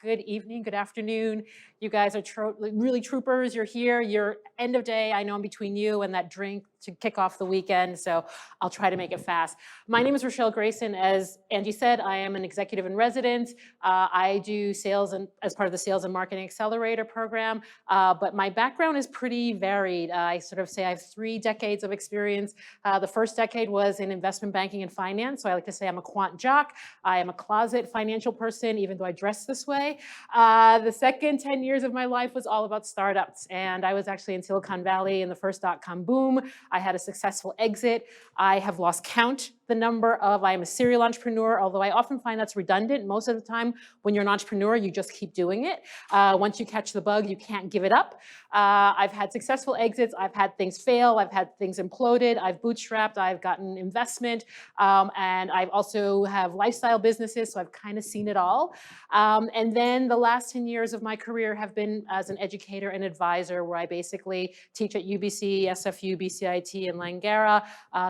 Good evening, good afternoon. You guys are really troopers. You're here. You're end of day. I know I'm between you and that drink to kick off the weekend, so I'll try to make it fast. My name is Rochelle Grayson. As Angie said, I am an executive in residence. I do sales and as part of the Sales and Marketing Accelerator program, but my background is pretty varied. I sort of say I have 3 decades of experience. The first decade was in investment banking and finance, so I like to say I'm a quant jock. I am a closet financial person, even though I dress this way. The second 10 years of my life was all about startups, and I was actually in Silicon Valley in the first dot-com boom. I had a successful exit. I have lost count the number of, I am a serial entrepreneur, although I often find that's redundant. Most of the time, when you're an entrepreneur, you just keep doing it. Once you catch the bug, you can't give it up. I've had successful exits. I've had things fail. I've had things imploded. I've bootstrapped. I've gotten investment. And I've also have lifestyle businesses, so I've kind of seen it all. And then the last 10 years of my career have been as an educator and advisor, where I basically teach at UBC, SFU, BCIT, and Langara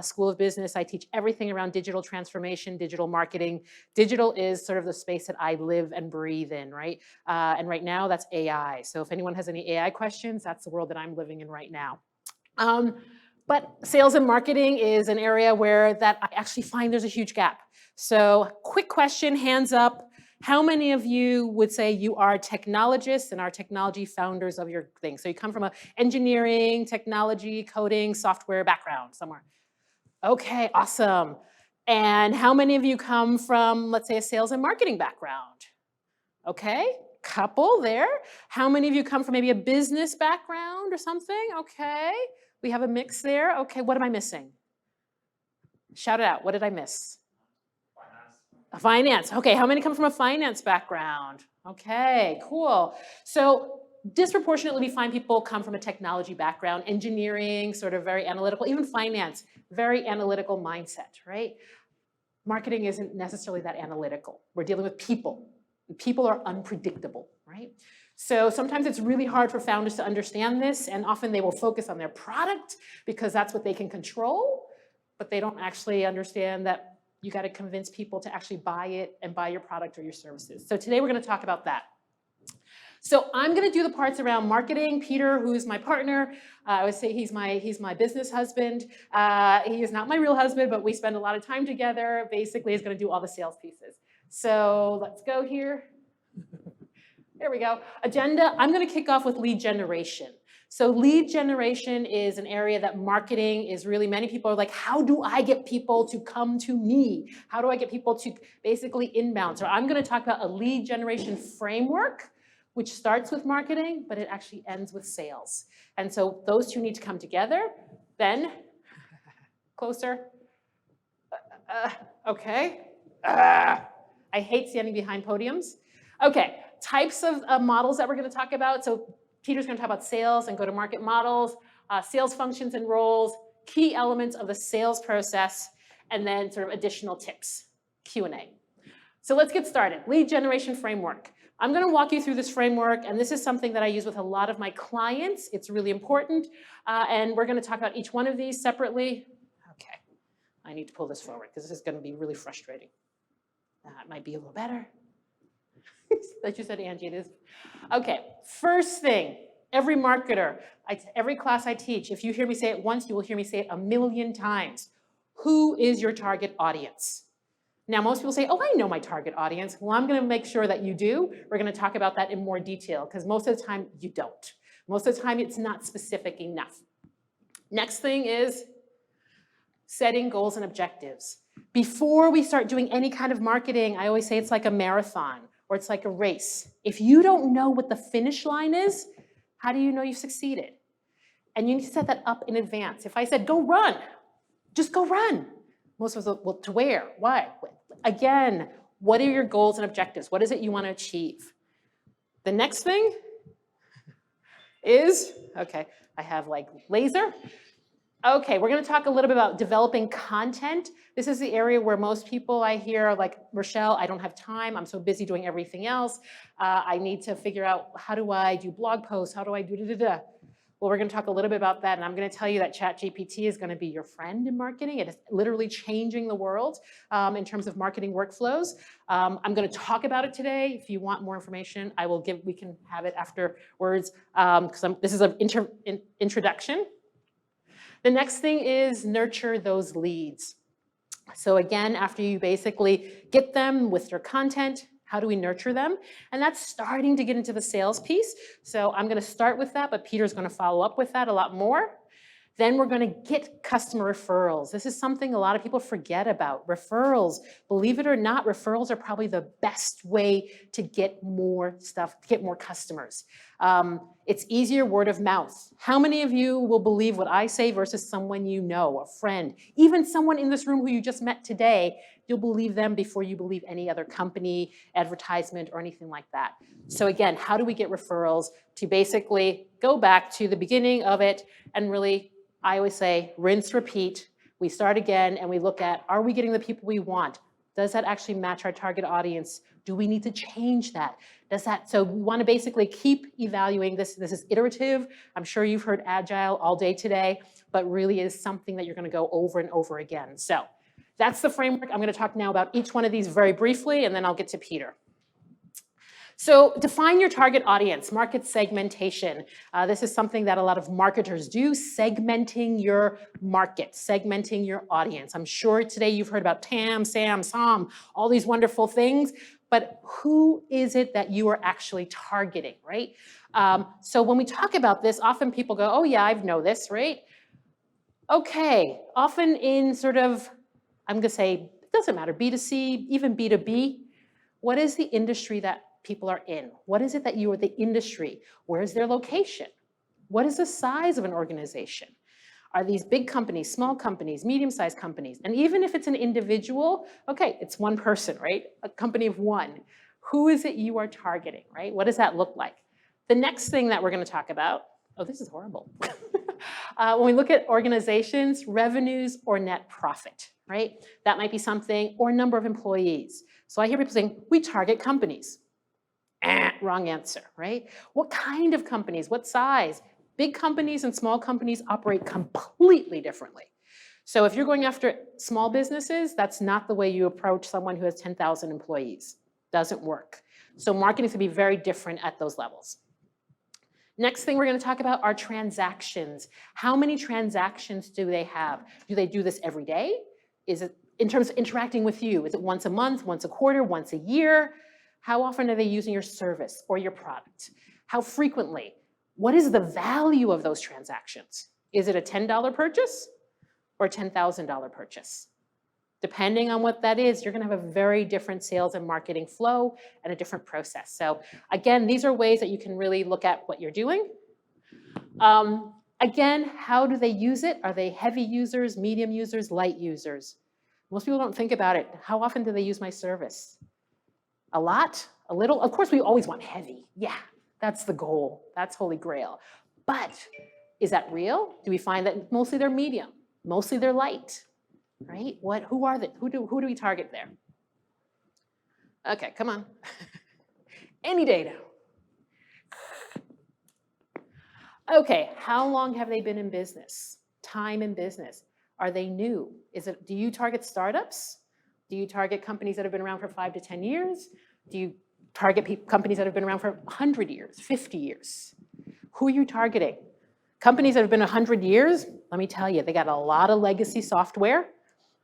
School of Business. I teach everything around digital transformation, digital marketing. Digital is sort of the space that I live and breathe in, right? And right now, that's AI. So if anyone has any AI questions, that's the world that I'm living in right now. But sales and marketing is an area where that I actually find there's a huge gap. So quick question, hands up. How many of you would say you are technologists and are technology founders of your thing? So you come from an engineering, technology, coding, software background somewhere. Okay, awesome. And how many of you come from, let's say, a sales and marketing background? Okay, couple there. How many of you come from maybe a business background or something? Okay, we have a mix there. Okay, what am I missing? Shout it out. What did I miss? Finance. Okay, how many come from a finance background? Okay, cool. So disproportionately, we find people come from a technology background, engineering, sort of very analytical, even finance, very analytical mindset, right? Marketing isn't necessarily that analytical. We're dealing with people. People are unpredictable, right? So sometimes it's really hard for founders to understand this, and often they will focus on their product because that's what they can control, but they don't actually understand that you got to convince people to actually buy it and buy your product or your services. So today we're going to talk about that. So I'm going to do the parts around marketing. Peter, who is my partner, I would say he's my business husband. He is not my real husband, but we spend a lot of time together. Basically, he's going to do all the sales pieces. So let's go here. There we go. Agenda. I'm going to kick off with lead generation. So lead generation is an area that marketing is really, many people are like, how do I get people to come to me? How do I get people to basically inbound? So I'm going to talk about a lead generation framework, which starts with marketing, but it actually ends with sales. And so those two need to come together. Then, closer. Okay. I hate standing behind podiums. Okay, types of models that we're going to talk about. So Peter's going to talk about sales and go-to-market models, sales functions and roles, key elements of the sales process, and then sort of additional tips, Q&A. So let's get started. Lead generation framework. I'm going to walk you through this framework, and this is something that I use with a lot of my clients. It's really important, and we're going to talk about each one of these separately. Okay, I need to pull this forward because this is going to be really frustrating. That might be a little better. Like you said, Angie, it is. Okay, first thing, every marketer, every class I teach, if you hear me say it once, you will hear me say it 1,000,000 times. Who is your target audience? Now, most people say, oh, I know my target audience. Well, I'm going to make sure that you do. We're going to talk about that in more detail, because most of the time, you don't. Most of the time, it's not specific enough. Next thing is setting goals and objectives. Before we start doing any kind of marketing, I always say it's like a marathon, or it's like a race. If you don't know what the finish line is, how do you know you've succeeded? And you need to set that up in advance. If I said, go run, just go run. Most of us, well, to where? Why? Again, what are your goals and objectives? What is it you want to achieve? The next thing is, okay, I have like laser. Okay, we're going to talk a little bit about developing content. This is the area where most people I hear are like, Rochelle, I don't have time. I'm so busy doing everything else. I need to figure out, how do I do blog posts? How do I do da-da-da? Well, we're going to talk a little bit about that, and I'm going to tell you that ChatGPT is going to be your friend in marketing. It is literally changing the world in terms of marketing workflows. I'm going to talk about it today. If you want more information, we can have it afterwards, because this is an introduction. The next thing is nurture those leads. So again, after you basically get them with your content, how do we nurture them? And that's starting to get into the sales piece. So I'm going to start with that, but Peter's going to follow up with that a lot more. Then we're going to get customer referrals. This is something a lot of people forget about. Referrals, believe it or not, referrals are probably the best way to get more stuff, to get more customers. It's easier word of mouth. How many of you will believe what I say versus someone you know, a friend, even someone in this room who you just met today? You'll believe them before you believe any other company, advertisement, or anything like that. So again, how do we get referrals to basically go back to the beginning of it and really, I always say, rinse, repeat. We start again and we look at, are we getting the people we want? Does that actually match our target audience? Do we need to change that? So we want to basically keep evaluating this. This is iterative. I'm sure you've heard agile all day today, but really is something that you're going to go over and over again. So that's the framework. I'm going to talk now about each one of these very briefly, and then I'll get to Peter. So define your target audience, market segmentation. This is something that a lot of marketers do, segmenting your market, segmenting your audience. I'm sure today you've heard about TAM, SAM, SOM, all these wonderful things, but who is it that you are actually targeting, right? So when we talk about this, often people go, oh yeah, I know this, right? Okay, often in sort of, I'm gonna say, it doesn't matter, B2C, even B2B, what is the industry that people are in? What is it that you are the industry? Where is their location? What is the size of an organization? Are these big companies, small companies, medium-sized companies? And even if it's an individual, okay, it's one person, right? A company of one. Who is it you are targeting, right? What does that look like? The next thing that we're going to talk about, oh, this is horrible. When we look at organizations, revenues or net profit, right? That might be something, or number of employees. So I hear people saying, we target companies. Wrong answer, right? What kind of companies? What size? Big companies and small companies operate completely differently. So if you're going after small businesses, that's not the way you approach someone who has 10,000 employees. Doesn't work. So marketing is going to be very different at those levels. Next thing we're going to talk about are transactions. How many transactions do they have? Do they do this every day? Is it in terms of interacting with you? Is it once a month, once a quarter, once a year? How often are they using your service or your product? How frequently? What is the value of those transactions? Is it a $10 purchase or a $10,000 purchase? Depending on what that is, you're going to have a very different sales and marketing flow and a different process. So again, these are ways that you can really look at what you're doing. Again, how do they use it? Are they heavy users, medium users, light users? Most people don't think about it. How often do they use my service? A lot? A little? Of course, we always want heavy. Yeah, that's the goal. That's Holy Grail. But is that real? Do we find that mostly they're medium? Mostly they're light? Right? Who are they? Who do we target there? Okay, come on. Any data. Okay, how long have they been in business? Time in business. Are they new? Do you target startups? Do you target companies that have been around for 5 to 10 years? Do you target companies that have been around for 100 years, 50 years? Who are you targeting? Companies that have been 100 years, let me tell you, they got a lot of legacy software.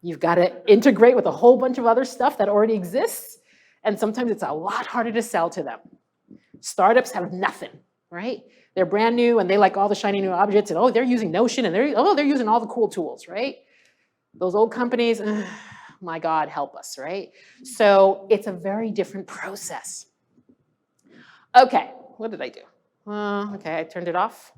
You've got to integrate with a whole bunch of other stuff that already exists. And sometimes it's a lot harder to sell to them. Startups have nothing, right? They're brand new and they like all the shiny new objects and they're using Notion and they're using all the cool tools, right? Those old companies, my God, help us, right? So it's a very different process. Okay, what did I do? Okay, I turned it off.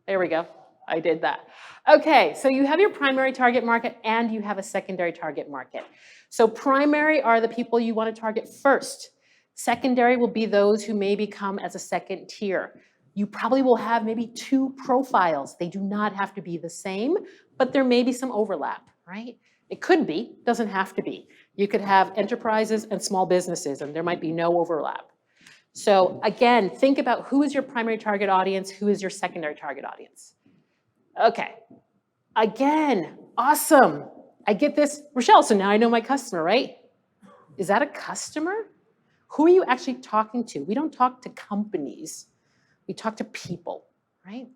There we go. I did that. Okay, so you have your primary target market and you have a secondary target market. So primary are the people you want to target first. Secondary will be those who maybe come as a second tier. You probably will have maybe 2 profiles. They do not have to be the same, but there may be some overlap, right? It could be, doesn't have to be. You could have enterprises and small businesses, and there might be no overlap. So again, think about who is your primary target audience, who is your secondary target audience. Okay, again, awesome. I get this, Rochelle, so now I know my customer, right? Is that a customer? Who are you actually talking to? We don't talk to companies, we talk to people, right?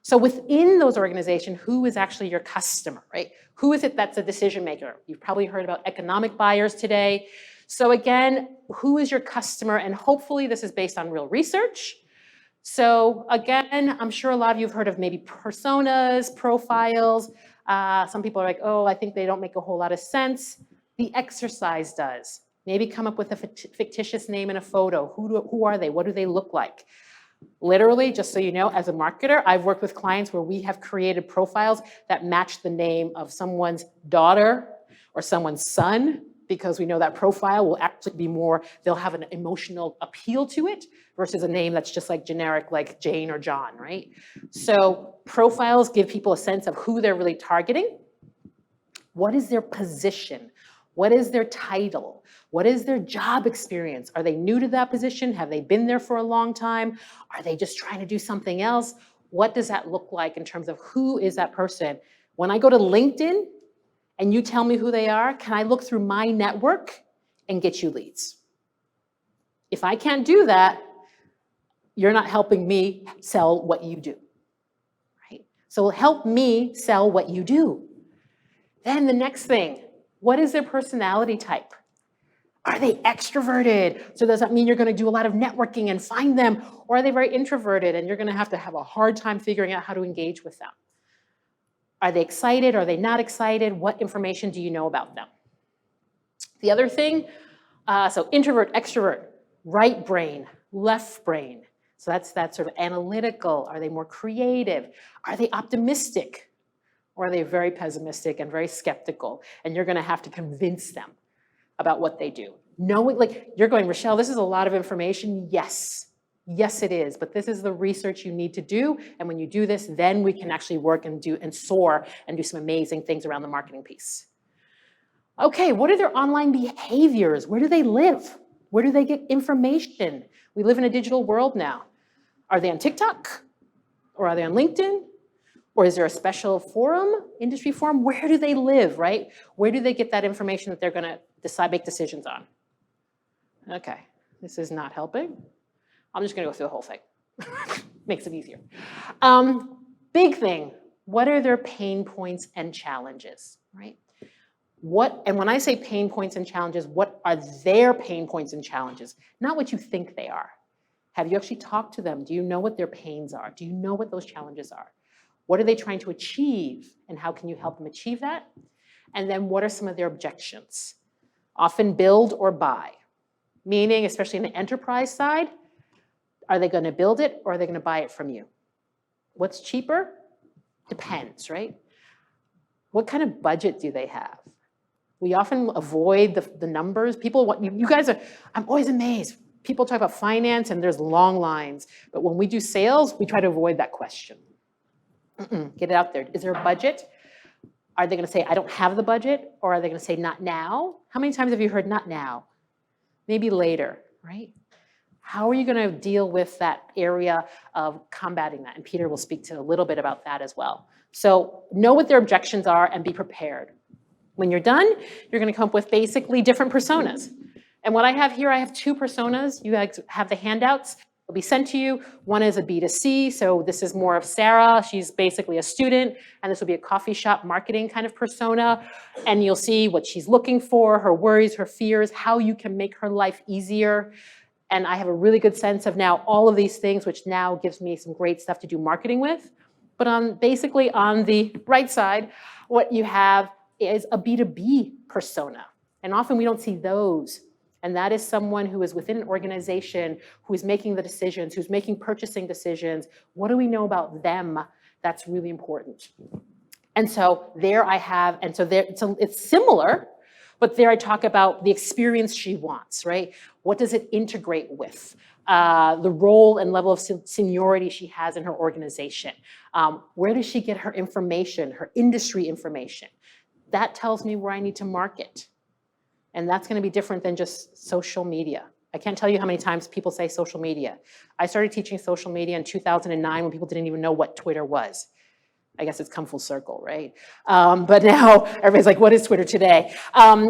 So within those organizations, who is actually your customer, right? Who is it that's a decision maker? You've probably heard about economic buyers today. So again, who is your customer? And hopefully this is based on real research. So again, I'm sure a lot of you have heard of maybe personas, profiles. Some people are like, oh, I think they don't make a whole lot of sense. The exercise does. Maybe come up with a fictitious name and a photo. Who are they? What do they look like? Literally, just so you know, as a marketer, I've worked with clients where we have created profiles that match the name of someone's daughter or someone's son, because we know that profile will actually be more, they'll have an emotional appeal to it versus a name that's just like generic, like Jane or John, right? So profiles give people a sense of who they're really targeting. What is their position? What is their title? What is their job experience? Are they new to that position? Have they been there for a long time? Are they just trying to do something else? What does that look like in terms of who is that person? When I go to LinkedIn and you tell me who they are, can I look through my network and get you leads? If I can't do that, you're not helping me sell what you do, right? So help me sell what you do. Then the next thing, what is their personality type? Are they extroverted? So does that mean you're going to do a lot of networking and find them? Or are they very introverted and you're going to have a hard time figuring out how to engage with them? Are they excited? Are they not excited? What information do you know about them? The other thing, so introvert, extrovert, right brain, left brain. So that's that sort of analytical. Are they more creative? Are they optimistic? Or are they very pessimistic and very skeptical? And you're going to have to convince them about what they do. Knowing, like, you're going, Rochelle, this is a lot of information. Yes, yes, it is. But this is the research you need to do. And when you do this, then we can actually work and soar and do some amazing things around the marketing piece. Okay, what are their online behaviors? Where do they live? Where do they get information? We live in a digital world now. Are they on TikTok? Or are they on LinkedIn? Or is there a special forum, industry forum? Where do they live, right? Where do they get that information that they're going to make decisions on? Okay, this is not helping. I'm just going to go through the whole thing. Makes it easier. Big thing, what are their pain points and challenges, right? And when I say pain points and challenges, what are their pain points and challenges? Not what you think they are. Have you actually talked to them? Do you know what their pains are? Do you know what those challenges are? What are they trying to achieve, and how can you help them achieve that? And then what are some of their objections? Often build or buy, meaning, especially in the enterprise side, are they going to build it or are they going to buy it from you? What's cheaper? Depends, right? What kind of budget do they have? We often avoid the numbers. People, you guys are, I'm always amazed. People talk about finance and there's long lines, but when we do sales, we try to avoid that question. Get it out there. Is there a budget? Are they going to say, I don't have the budget? Or are they going to say, not now? How many times have you heard not now? Maybe later, right? How are you going to deal with that area of combating that? And Peter will speak to a little bit about that as well. So know what their objections are and be prepared. When you're done, you're going to come up with basically different personas. And what I have here, I have two personas. You guys have the handouts. Will be sent to you. One is a B2C, so this is more of Sarah. She's basically a student, and this will be a coffee shop marketing kind of persona. And you'll see what she's looking for, her worries, her fears, how you can make her life easier. And I have a really good sense of now all of these things, which now gives me some great stuff to do marketing with. But basically on the right side, what you have is a B2B persona. And often we don't see those. And that is someone who is within an organization, who is making the decisions, who's making purchasing decisions. What do we know about them? That's really important. And so there I have, and so there, it's similar, but there I talk about the experience she wants, right? What does it integrate with? The role and level of seniority she has in her organization. Where does she get her information, her industry information? That tells me where I need to market. And that's going to be different than just social media. I can't tell you how many times people say social media. I started teaching social media in 2009 when people didn't even know what Twitter was. I guess it's come full circle, right? But now everybody's like, what is Twitter today?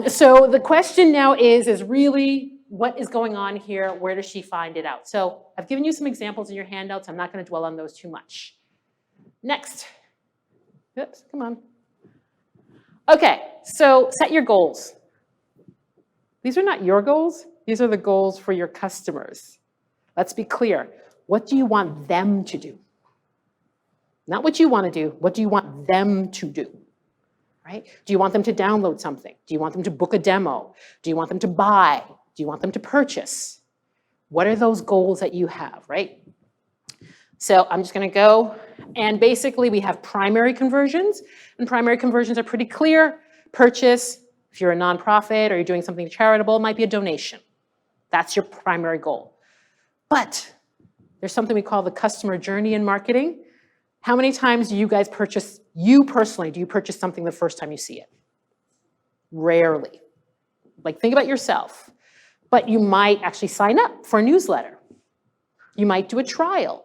So the question now is really, what is going on here? Where does she find it out? So I've given you some examples in your handouts. I'm not going to dwell on those too much. Next. Oops, come on. Okay, so set your goals. These are not your goals. These are the goals for your customers. Let's be clear. What do you want them to do? Not what you want to do. What do you want them to do? Right? Do you want them to download something? Do you want them to book a demo? Do you want them to buy? Do you want them to purchase? What are those goals that you have, right? So I'm just going to go, and basically we have primary conversions, and primary conversions are pretty clear. Purchase, if you're a nonprofit or you're doing something charitable, it might be a donation. That's your primary goal. But there's something we call the customer journey in marketing. How many times do you guys purchase, you personally, do you purchase something the first time you see it? Rarely. Like, think about yourself. But you might actually sign up for a newsletter. You might do a trial.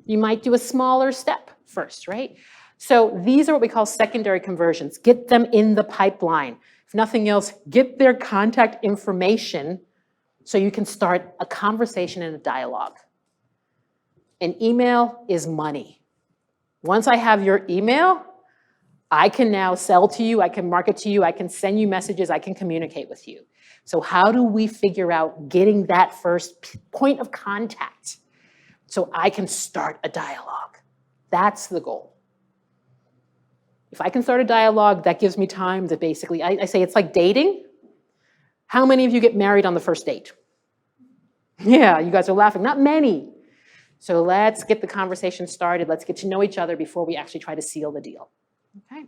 You might do a smaller step first, right? So these are what we call secondary conversions. Get them in the pipeline. If nothing else, get their contact information so you can start a conversation and a dialogue. An email is money. Once I have your email, I can now sell to you, I can market to you, I can send you messages, I can communicate with you. So how do we figure out getting that first point of contact so I can start a dialogue? That's the goal. If I can start a dialogue, that gives me time to basically, I say it's like dating. How many of you get married on the first date? Yeah, you guys are laughing. Not many. So let's get the conversation started. Let's get to know each other before we actually try to seal the deal. Okay.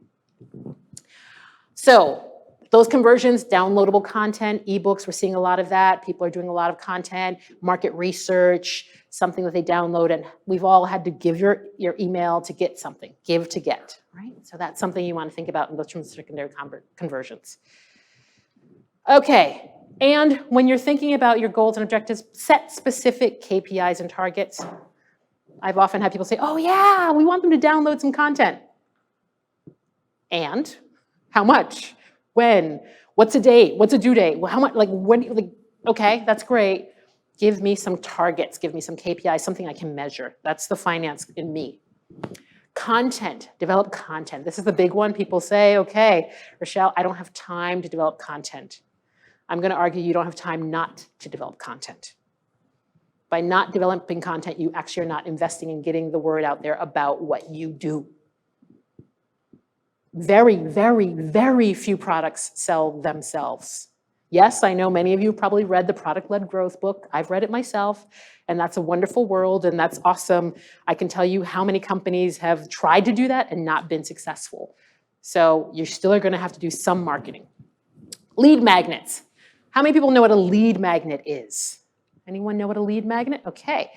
So those conversions, downloadable content, ebooks, we're seeing a lot of that. People are doing a lot of content, market research, something that they download, and we've all had to give your email to get something, give to get, right? So that's something you want to think about in those terms of secondary conversions. Okay, and when you're thinking about your goals and objectives, set specific KPIs and targets. I've often had people say, oh yeah, we want them to download some content. And how much? When? What's a date? What's a due date? Well, how much? Like when? Like, okay, that's great. Give me some targets. Give me some KPIs, something I can measure. That's the finance in me. Content. Develop content. This is the big one. People say, okay, Rochelle, I don't have time to develop content. I'm going to argue you don't have time not to develop content. By not developing content, you actually are not investing in getting the word out there about what you do. Very, very, very few products sell themselves. Yes, I know many of you probably read the Product-Led Growth book. I've read it myself, and that's a wonderful world, and that's awesome. I can tell you how many companies have tried to do that and not been successful. So you still are going to have to do some marketing. Lead magnets. How many people know what a lead magnet is? Anyone know what a lead magnet? Okay.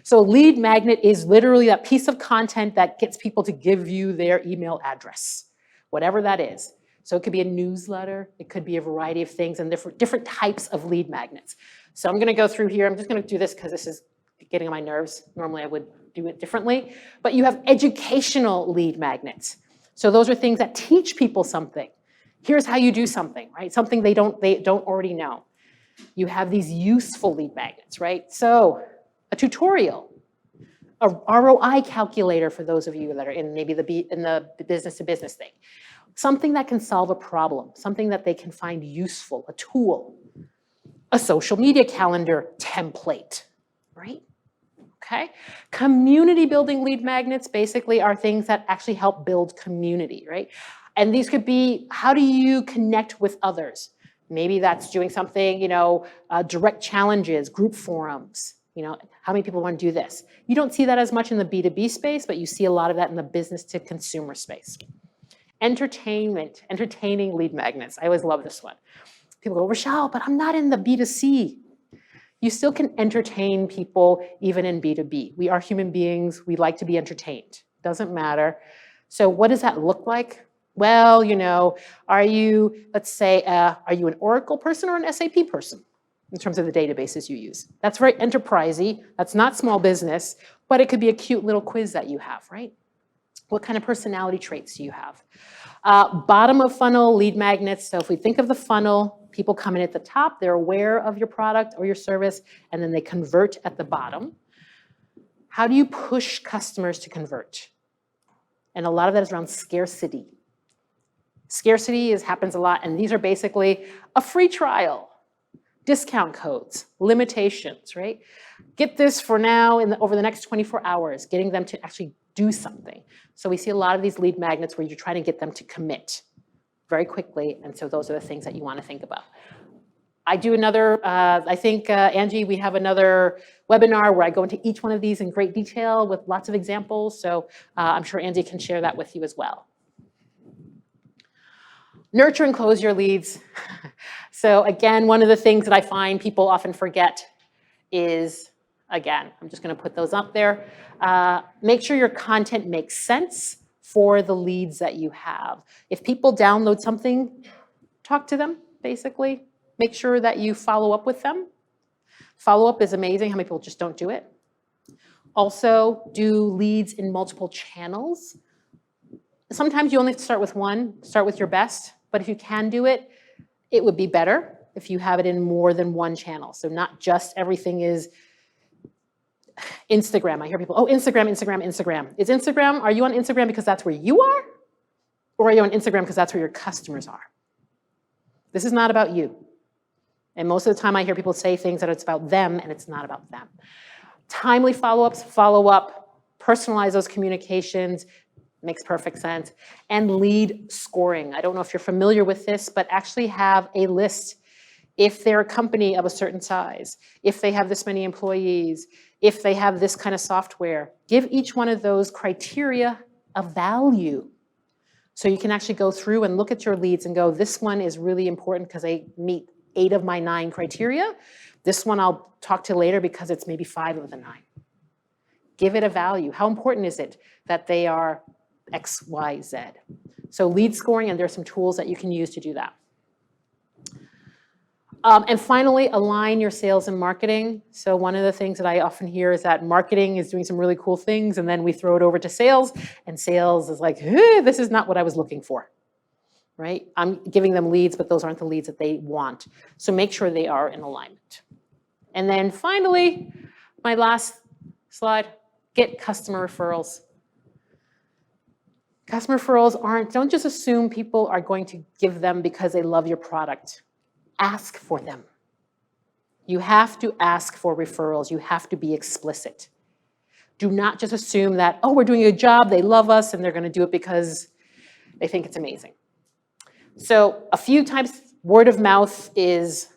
So a lead magnet is literally that piece of content that gets people to give you their email address, whatever that is. So it could be a newsletter, it could be a variety of things, and different types of lead magnets. So I'm going to go through here. I'm just going to do this because this is getting on my nerves. Normally I would do it differently. But you have educational lead magnets. So those are things that teach people something. Here's how you do something, right? Something they don't already know. You have these useful lead magnets, right? So a tutorial, a ROI calculator for those of you that are in maybe the business-to-business thing. Something that can solve a problem, something that they can find useful, a tool, a social media calendar template, right? Okay. Community building lead magnets basically are things that actually help build community, right? And these could be, how do you connect with others? Maybe that's doing something, direct challenges, group forums. How many people want to do this? You don't see that as much in the B2B space, but you see a lot of that in the business to consumer space. Entertainment, entertaining lead magnets. I always love this one. People go, Rochelle, but I'm not in the B2C. You still can entertain people even in B2B. We are human beings. We like to be entertained. Doesn't matter. So what does that look like? Well, are you, let's say, are you an Oracle person or an SAP person? in terms of the databases you use. That's very enterprisey. That's not small business, but it could be a cute little quiz that you have, right? What kind of personality traits do you have? Bottom of funnel lead magnets. So if we think of the funnel, people come in at the top, they're aware of your product or your service, and then they convert at the bottom. How do you push customers to convert? And a lot of that is around scarcity. Scarcity happens a lot, and these are basically a free trial, discount codes, limitations, right? Get this for now over the next 24 hours, getting them to actually do something. So we see a lot of these lead magnets where you're trying to get them to commit very quickly, and so those are the things that you want to think about. I do another, I think, Angie, we have another webinar where I go into each one of these in great detail with lots of examples, so I'm sure Angie can share that with you as well. Nurture and close your leads. So again, one of the things that I find people often forget is, again, I'm just going to put those up there. Make sure your content makes sense for the leads that you have. If people download something, talk to them, basically. Make sure that you follow up with them. Follow-up is amazing. How many people just don't do it? Also, do leads in multiple channels. Sometimes you only have to start with one. Start with your best. But if you can do it, it would be better if you have it in more than one channel. So not just everything is Instagram. I hear people, oh, Instagram, Instagram, Instagram. Is Instagram, are you on Instagram because that's where you are? Or are you on Instagram because that's where your customers are? This is not about you. And most of the time I hear people say things that it's about them and it's not about them. Timely follow-ups, follow up, personalize those communications, makes perfect sense. And lead scoring. I don't know if you're familiar with this, but actually have a list. If they're a company of a certain size, if they have this many employees, if they have this kind of software, give each one of those criteria a value. So you can actually go through and look at your leads and go, this one is really important because they meet 8 of my 9 criteria. This one I'll talk to later because it's maybe 5 of the 9. Give it a value. How important is it that they are X, Y, Z? So lead scoring, and there's some tools that you can use to do that. And finally, align your sales and marketing. So one of the things that I often hear is that marketing is doing some really cool things, and then we throw it over to sales, and sales is like, this is not what I was looking for, right? I'm giving them leads, but those aren't the leads that they want. So make sure they are in alignment. And then finally, my last slide, get customer referrals. Customer referrals don't just assume people are going to give them because they love your product. Ask for them. You have to ask for referrals. You have to be explicit. Do not just assume that, oh, we're doing a good job, they love us, and they're going to do it because they think it's amazing. So a few times, word of mouth is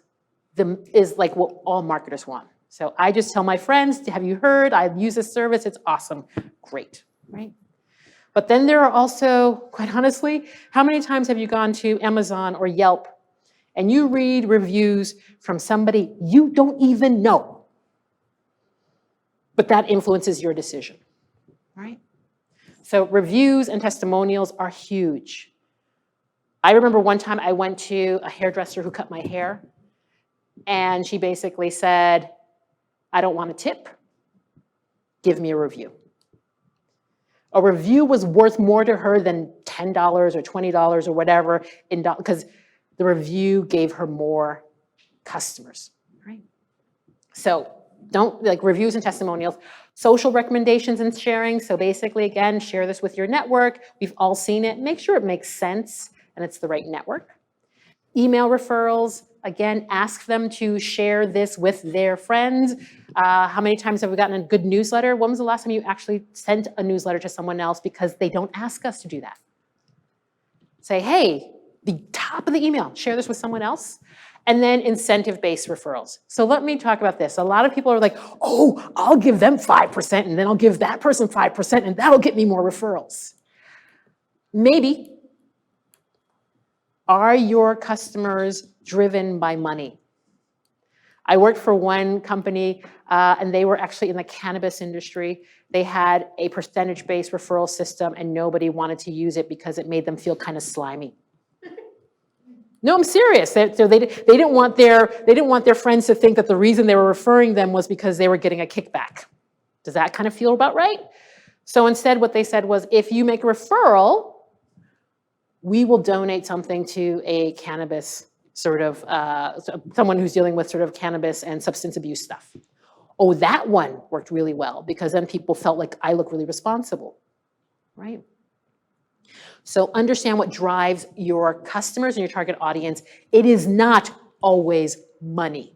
like what all marketers want. So I just tell my friends, have you heard? I use this service. It's awesome. Great, right? But then there are also, quite honestly, how many times have you gone to Amazon or Yelp and you read reviews from somebody you don't even know, but that influences your decision, right? So reviews and testimonials are huge. I remember one time I went to a hairdresser who cut my hair, and she basically said, I don't want a tip, give me a review. A review was worth more to her than $10 or $20 or whatever, because the review gave her more customers, right? So don't, like reviews and testimonials. Social recommendations and sharing. So basically, again, share this with your network. We've all seen it. Make sure it makes sense and it's the right network. Email referrals. Again, ask them to share this with their friends. How many times have we gotten a good newsletter? When was the last time you actually sent a newsletter to someone else because they don't ask us to do that? Say, hey, the top of the email, share this with someone else. And then incentive-based referrals. So let me talk about this. A lot of people are like, oh, I'll give them 5% and then I'll give that person 5% and that'll get me more referrals. Maybe. Are your customers driven by money? I worked for one company and they were actually in the cannabis industry. They had a percentage-based referral system and nobody wanted to use it because it made them feel kind of slimy. No, I'm serious. They didn't want their friends to think that the reason they were referring them was because they were getting a kickback. Does that kind of feel about right? So instead, what they said was, if you make a referral, we will donate something to a cannabis sort of, someone who's dealing with sort of cannabis and substance abuse stuff. Oh, that one worked really well because then people felt like I look really responsible, right? So understand what drives your customers and your target audience. It is not always money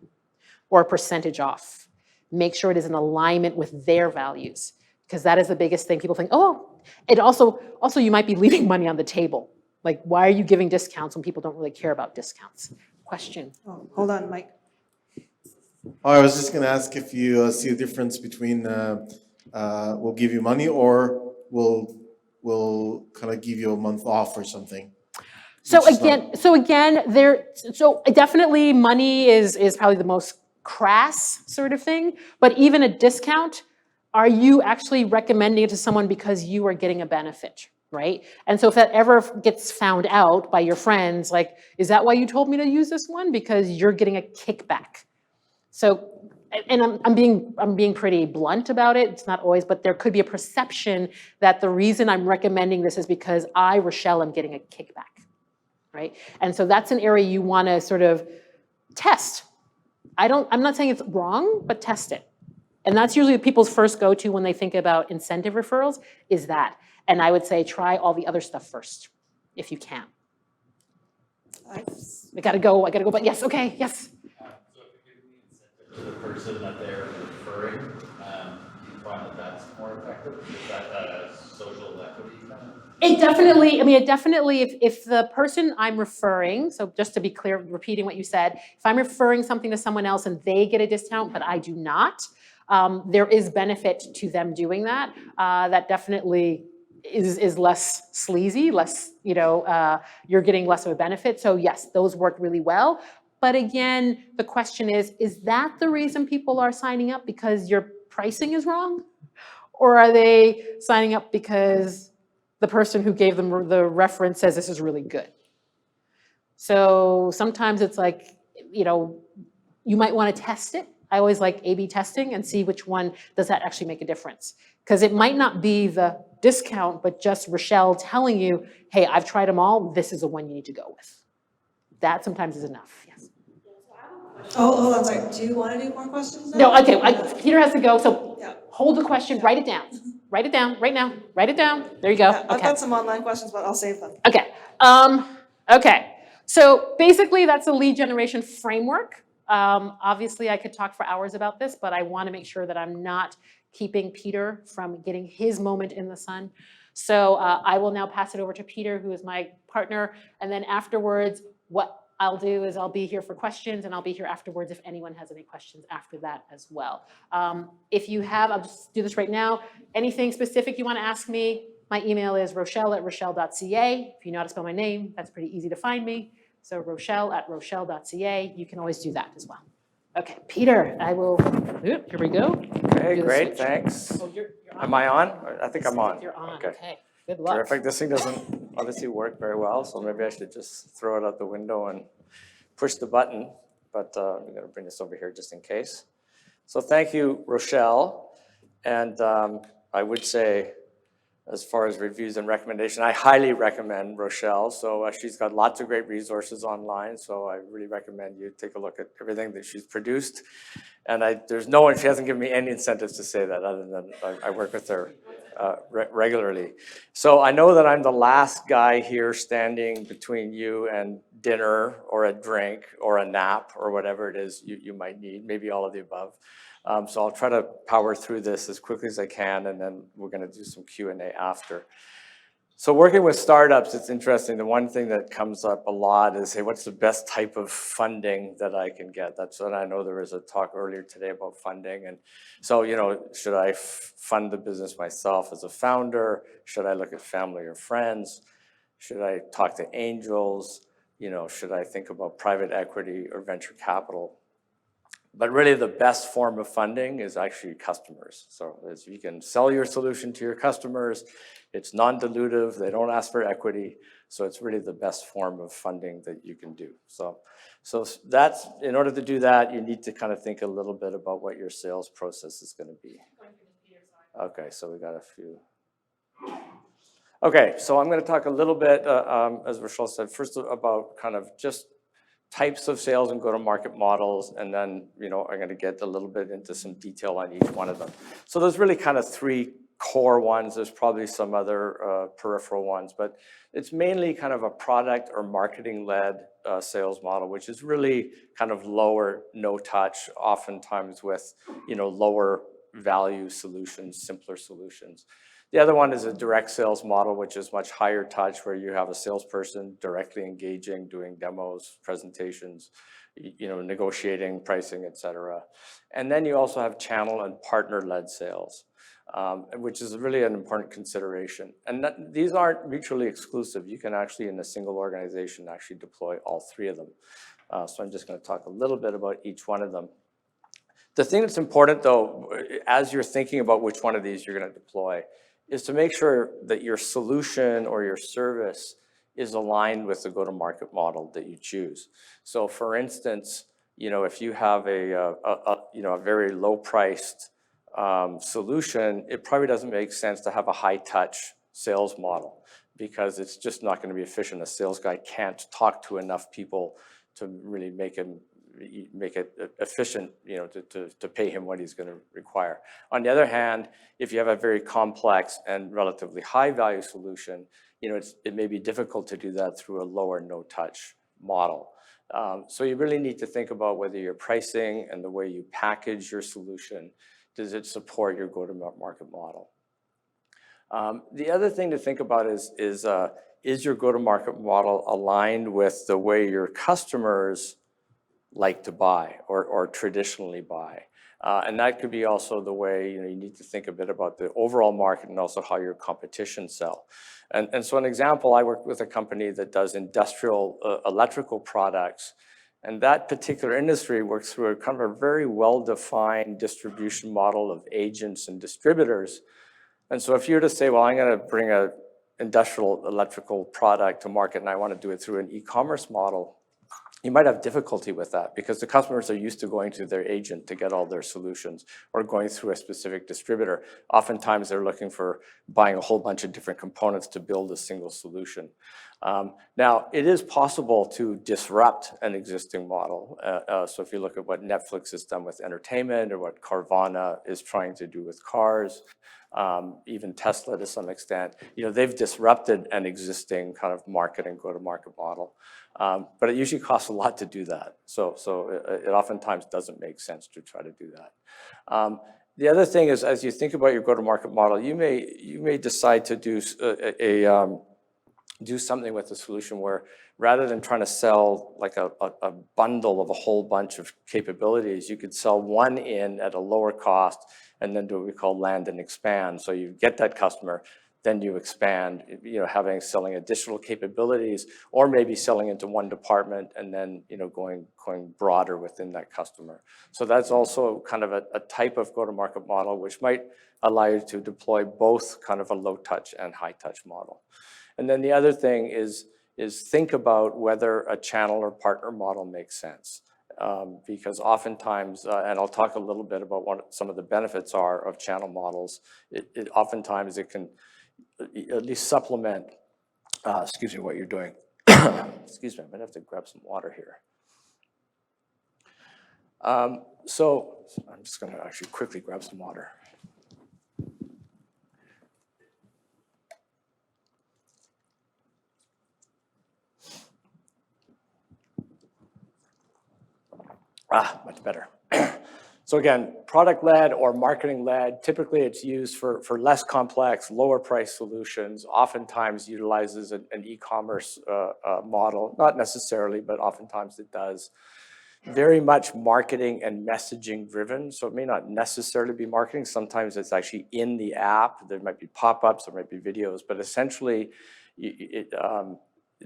or a percentage off. Make sure it is in alignment with their values, because that is the biggest thing. People think, oh, it also you might be leaving money on the table. Like, why are you giving discounts when people don't really care about discounts? Question. Oh, hold on, Mike. Oh, I was just going to ask if you see a difference between we'll give you money or we'll kind of give you a month off or something. So definitely money is probably the most crass sort of thing, but even a discount, are you actually recommending it to someone because you are getting a benefit, right? And so if that ever gets found out by your friends, like, is that why you told me to use this one? Because you're getting a kickback. So, and I'm being pretty blunt about it. It's not always, but there could be a perception that the reason I'm recommending this is because I, Rochelle, am getting a kickback, right? And so that's an area you want to sort of test. I'm not saying it's wrong, but test it. And that's usually people's first go-to when they think about incentive referrals, is that. And I would say try all the other stuff first, if you can. I gotta go, but yes, okay, yes. So if you're giving the incentive to the person that they're referring, do you find that that's more effective? Is that a social equity kind of? It definitely, if the person I'm referring, so just to be clear, repeating what you said, if I'm referring something to someone else and they get a discount, but I do not, there is benefit to them doing that. That definitely is less sleazy, less, you're getting less of a benefit. So yes, those work really well. But again, the question is that the reason people are signing up because your pricing is wrong? Or are they signing up because the person who gave them the reference says this is really good? So sometimes it's like, you might want to test it. I always like A/B testing and see which one does that actually make a difference. Because it might not be the discount, but just Rochelle telling you, hey, I've tried them all, this is the one you need to go with. That sometimes is enough, yes. Oh, hold on, sorry. Do you want to do more questions now? No, okay, Peter has to go, so Yeah. hold the question, write it down. Write it down right now, write it down. There you go, Yeah, I've okay. got some online questions, but I'll save them. Okay, okay. So basically that's a lead generation framework. Obviously I could talk for hours about this, but I want to make sure that I'm not keeping Peter from getting his moment in the sun. So I will now pass it over to Peter, who is my partner, and then afterwards, what I'll do is I'll be here for questions, and I'll be here afterwards if anyone has any questions after that as well. If you have, I'll just do this right now, anything specific you want to ask me, my email is rochelle@rochelle.ca. If you know how to spell my name, that's pretty easy to find me. So rochelle@rochelle.ca, you can always do that as well. Okay, Peter, I will, here we go. Okay, great, thanks. Oh, you're on. Am I on? I think I'm on. You're on, Okay. okay, good luck. Terrific. This thing doesn't obviously work very well, so maybe I should just throw it out the window and push the button, but I'm going to bring this over here just in case. So thank you, Rochelle. And I would say, as far as reviews and recommendation, I highly recommend Rochelle. So she's got lots of great resources online, so I really recommend you take a look at everything that she's produced. And there's no one, she hasn't given me any incentives to say that, other than I work with her regularly. So I know that I'm the last guy here standing between you and dinner or a drink or a nap or whatever it is you might need, maybe all of the above. So I'll try to power through this as quickly as I can, and then we're going to do some Q&A after. So working with startups, it's interesting. The one thing that comes up a lot is, hey, what's the best type of funding that I can get? That's what I know there was a talk earlier today about funding. And so, should I fund the business myself as a founder? Should I look at family or friends? Should I talk to angels? Should I think about private equity or venture capital? But really the best form of funding is actually customers. So as you can sell your solution to your customers, it's non-dilutive, they don't ask for equity, so it's really the best form of funding that you can do. So that's, in order to do that, you need to kind of think a little bit about what your sales process is gonna be. Okay, so we got a few. Okay, so I'm gonna talk a little bit, as Rochelle said, first about kind of just types of sales and go-to-market models, and then, I'm gonna get a little bit into some detail on each one of them. So there's really kind of three core ones. There's probably some other peripheral ones, but it's mainly kind of a product or marketing-led sales model, which is really kind of lower, no touch, oftentimes with, lower value solutions, simpler solutions. The other one is a direct sales model, which is much higher touch, where you have a salesperson directly engaging, doing demos, presentations, negotiating, pricing, et cetera. And then you also have channel and partner-led sales, which is really an important consideration. And these aren't mutually exclusive. You can actually, in a single organization, actually deploy all three of them. So I'm just gonna talk a little bit about each one of them. The thing that's important, though, as you're thinking about which one of these you're gonna deploy, is to make sure that your solution or your service is aligned with the go-to-market model that you choose. So for instance, if you have a very low-priced solution, it probably doesn't make sense to have a high-touch sales model, because it's just not gonna be efficient. A sales guy can't talk to enough people to really make it efficient, to pay him what he's gonna require. On the other hand, if you have a very complex and relatively high-value solution, it may be difficult to do that through a lower no-touch model. So you really need to think about whether your pricing and the way you package your solution, does it support your go-to-market model? The other thing to think about is your go-to-market model aligned with the way your customers like to buy or traditionally buy? And that could be also the way, you need to think a bit about the overall market and also how your competition sell. And so an example, I work with a company that does industrial electrical products, and that particular industry works through a kind of a very well-defined distribution model of agents and distributors. And so if you were to say, well, I'm gonna bring a industrial electrical product to market and I wanna do it through an e-commerce model, you might have difficulty with that, because the customers are used to going to their agent to get all their solutions, or going through a specific distributor. Oftentimes they're looking for buying a whole bunch of different components to build a single solution. Now, it is possible to disrupt an existing model. So if you look at what Netflix has done with entertainment, or what Carvana is trying to do with cars, even Tesla to some extent, they've disrupted an existing kind of market and go-to-market model. But it usually costs a lot to do that. So it oftentimes doesn't make sense to try to do that. The other thing is, as you think about your go-to-market model, you may decide to do something with the solution where, rather than trying to sell like a bundle of a whole bunch of capabilities, you could sell one in at a lower cost and then do what we call land and expand. So you get that customer, then you expand, selling additional capabilities, or maybe selling into one department and then, going broader within that customer. So that's also kind of a type of go-to-market model, which might allow you to deploy both kind of a low-touch and high-touch model. And then the other thing is think about whether a channel or partner model makes sense. Because oftentimes, and I'll talk a little bit about what some of the benefits are of channel models, oftentimes it can at least supplement, excuse me, what you're doing. Excuse me, I'm gonna have to grab some water here. So I'm just gonna actually quickly grab some water. Much better. So again, product-led or marketing-led, typically it's used for less complex, lower price solutions, oftentimes utilizes an e-commerce model, not necessarily, but oftentimes it does. Very much marketing and messaging driven, so it may not necessarily be marketing. Sometimes it's actually in the app. There might be pop-ups, there might be videos, but essentially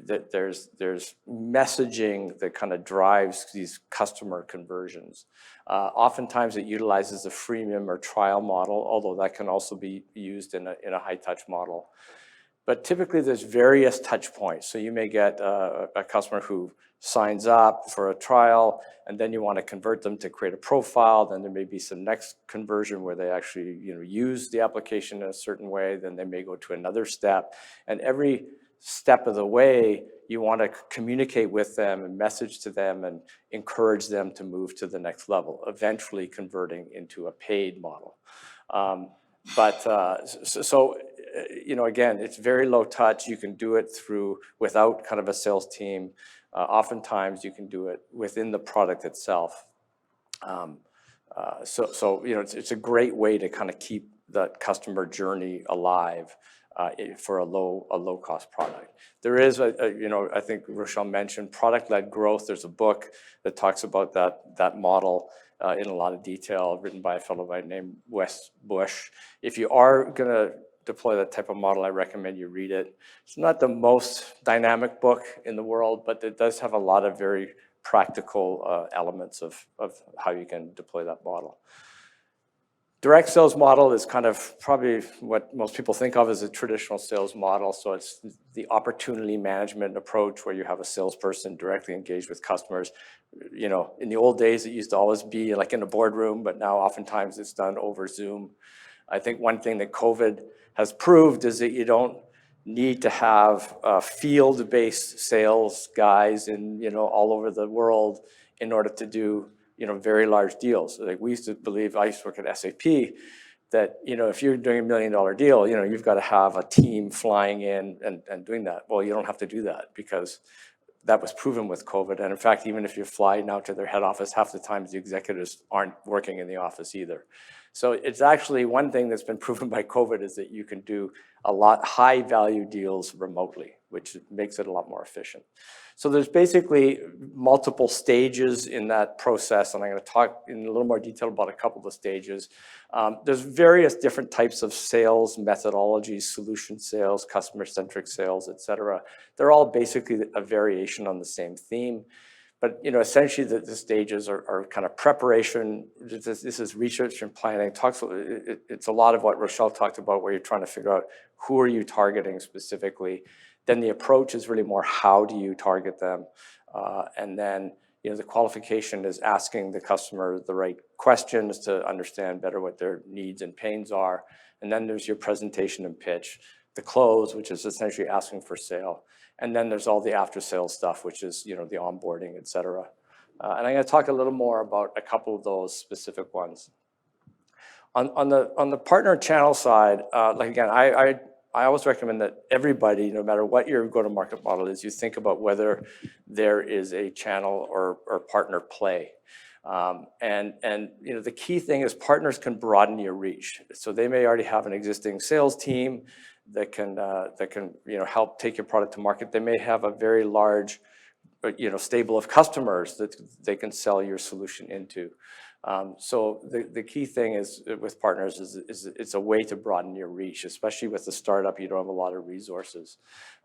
that there's messaging that kind of drives these customer conversions. Oftentimes it utilizes a freemium or trial model, although that can also be used in a high-touch model. But typically there's various touch points. So you may get a customer who signs up for a trial, and then you want to convert them to create a profile. Then there may be some next conversion where they actually use the application in a certain way. Then they may go to another step. And every step of the way, you want to communicate with them and message to them and encourage them to move to the next level, eventually converting into a paid model. Again, it's very low touch. You can do it without kind of a sales team. Oftentimes you can do it within the product itself. It's a great way to kind of keep that customer journey alive for a low cost product. There is I think Rochelle mentioned product-led growth. There's a book that talks about that model in a lot of detail, written by a fellow by the name Wes Bush. If you are gonna deploy that type of model, I recommend you read it. It's not the most dynamic book in the world, but it does have a lot of very practical elements of how you can deploy that model. Direct sales model is kind of probably what most people think of as a traditional sales model. So it's the opportunity management approach where you have a salesperson directly engaged with customers. In the old days, it used to always be like in a boardroom, but now oftentimes it's done over Zoom. I think one thing that COVID has proved is that you don't need to have field-based sales guys all over the world in order to do very large deals. Like we used to believe, I used to work at SAP, that if you're doing $1 million deal, you've got to have a team flying in and doing that. Well, you don't have to do that because that was proven with COVID. And in fact, even if you fly now to their head office, half the time the executives aren't working in the office either. So it's actually one thing that's been proven by COVID is that you can do a lot high value deals remotely, which makes it a lot more efficient. So there's basically multiple stages in that process, and I'm going to talk in a little more detail about a couple of the stages. There's various different types of sales methodologies, solution sales, customer-centric sales, et cetera. They're all basically a variation on the same theme. But essentially the stages are kind of preparation. This is research and planning. It's a lot of what Rochelle talked about, where you're trying to figure out who are you targeting specifically. Then the approach is really more how do you target them, and then the qualification is asking the customer the right questions to understand better what their needs and pains are. And then there's your presentation and pitch, the close, which is essentially asking for sale. And then there's all the after sales stuff, which is the onboarding, et cetera. And I'm going to talk a little more about a couple of those specific ones. On the partner channel side, I always recommend that everybody, no matter what your go-to-market model is, you think about whether there is a channel or partner play. The key thing is partners can broaden your reach. So they may already have an existing sales team that can help take your product to market. They may have a very large stable of customers that they can sell your solution into. So the key thing is with partners is it's a way to broaden your reach, especially with the startup. You don't have a lot of resources.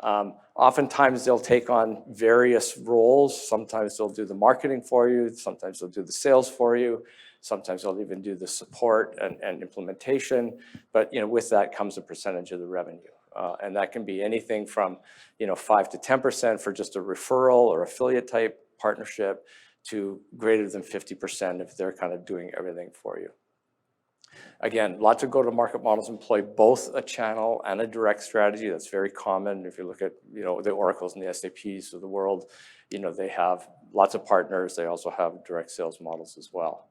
Oftentimes they'll take on various roles. Sometimes they'll do the marketing for you. Sometimes they'll do the sales for you. Sometimes they'll even do the support and implementation. But with that comes a percentage of the revenue. And that can be anything from 5 to 10% for just a referral or affiliate type partnership to greater than 50% if they're kind of doing everything for you. Again, lots of go-to-market models employ both a channel and a direct strategy. That's very common. If you look at the Oracles and the SAPs of the world, they have lots of partners. They also have direct sales models as well.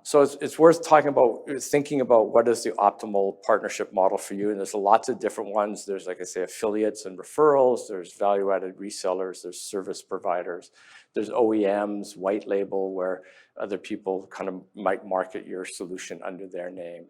So it's worth thinking about what is the optimal partnership model for you. And there's lots of different ones. There's, like I say, affiliates and referrals. There's value-added resellers. There's service providers. There's OEMs, white label, where other people kind of might market your solution under their name.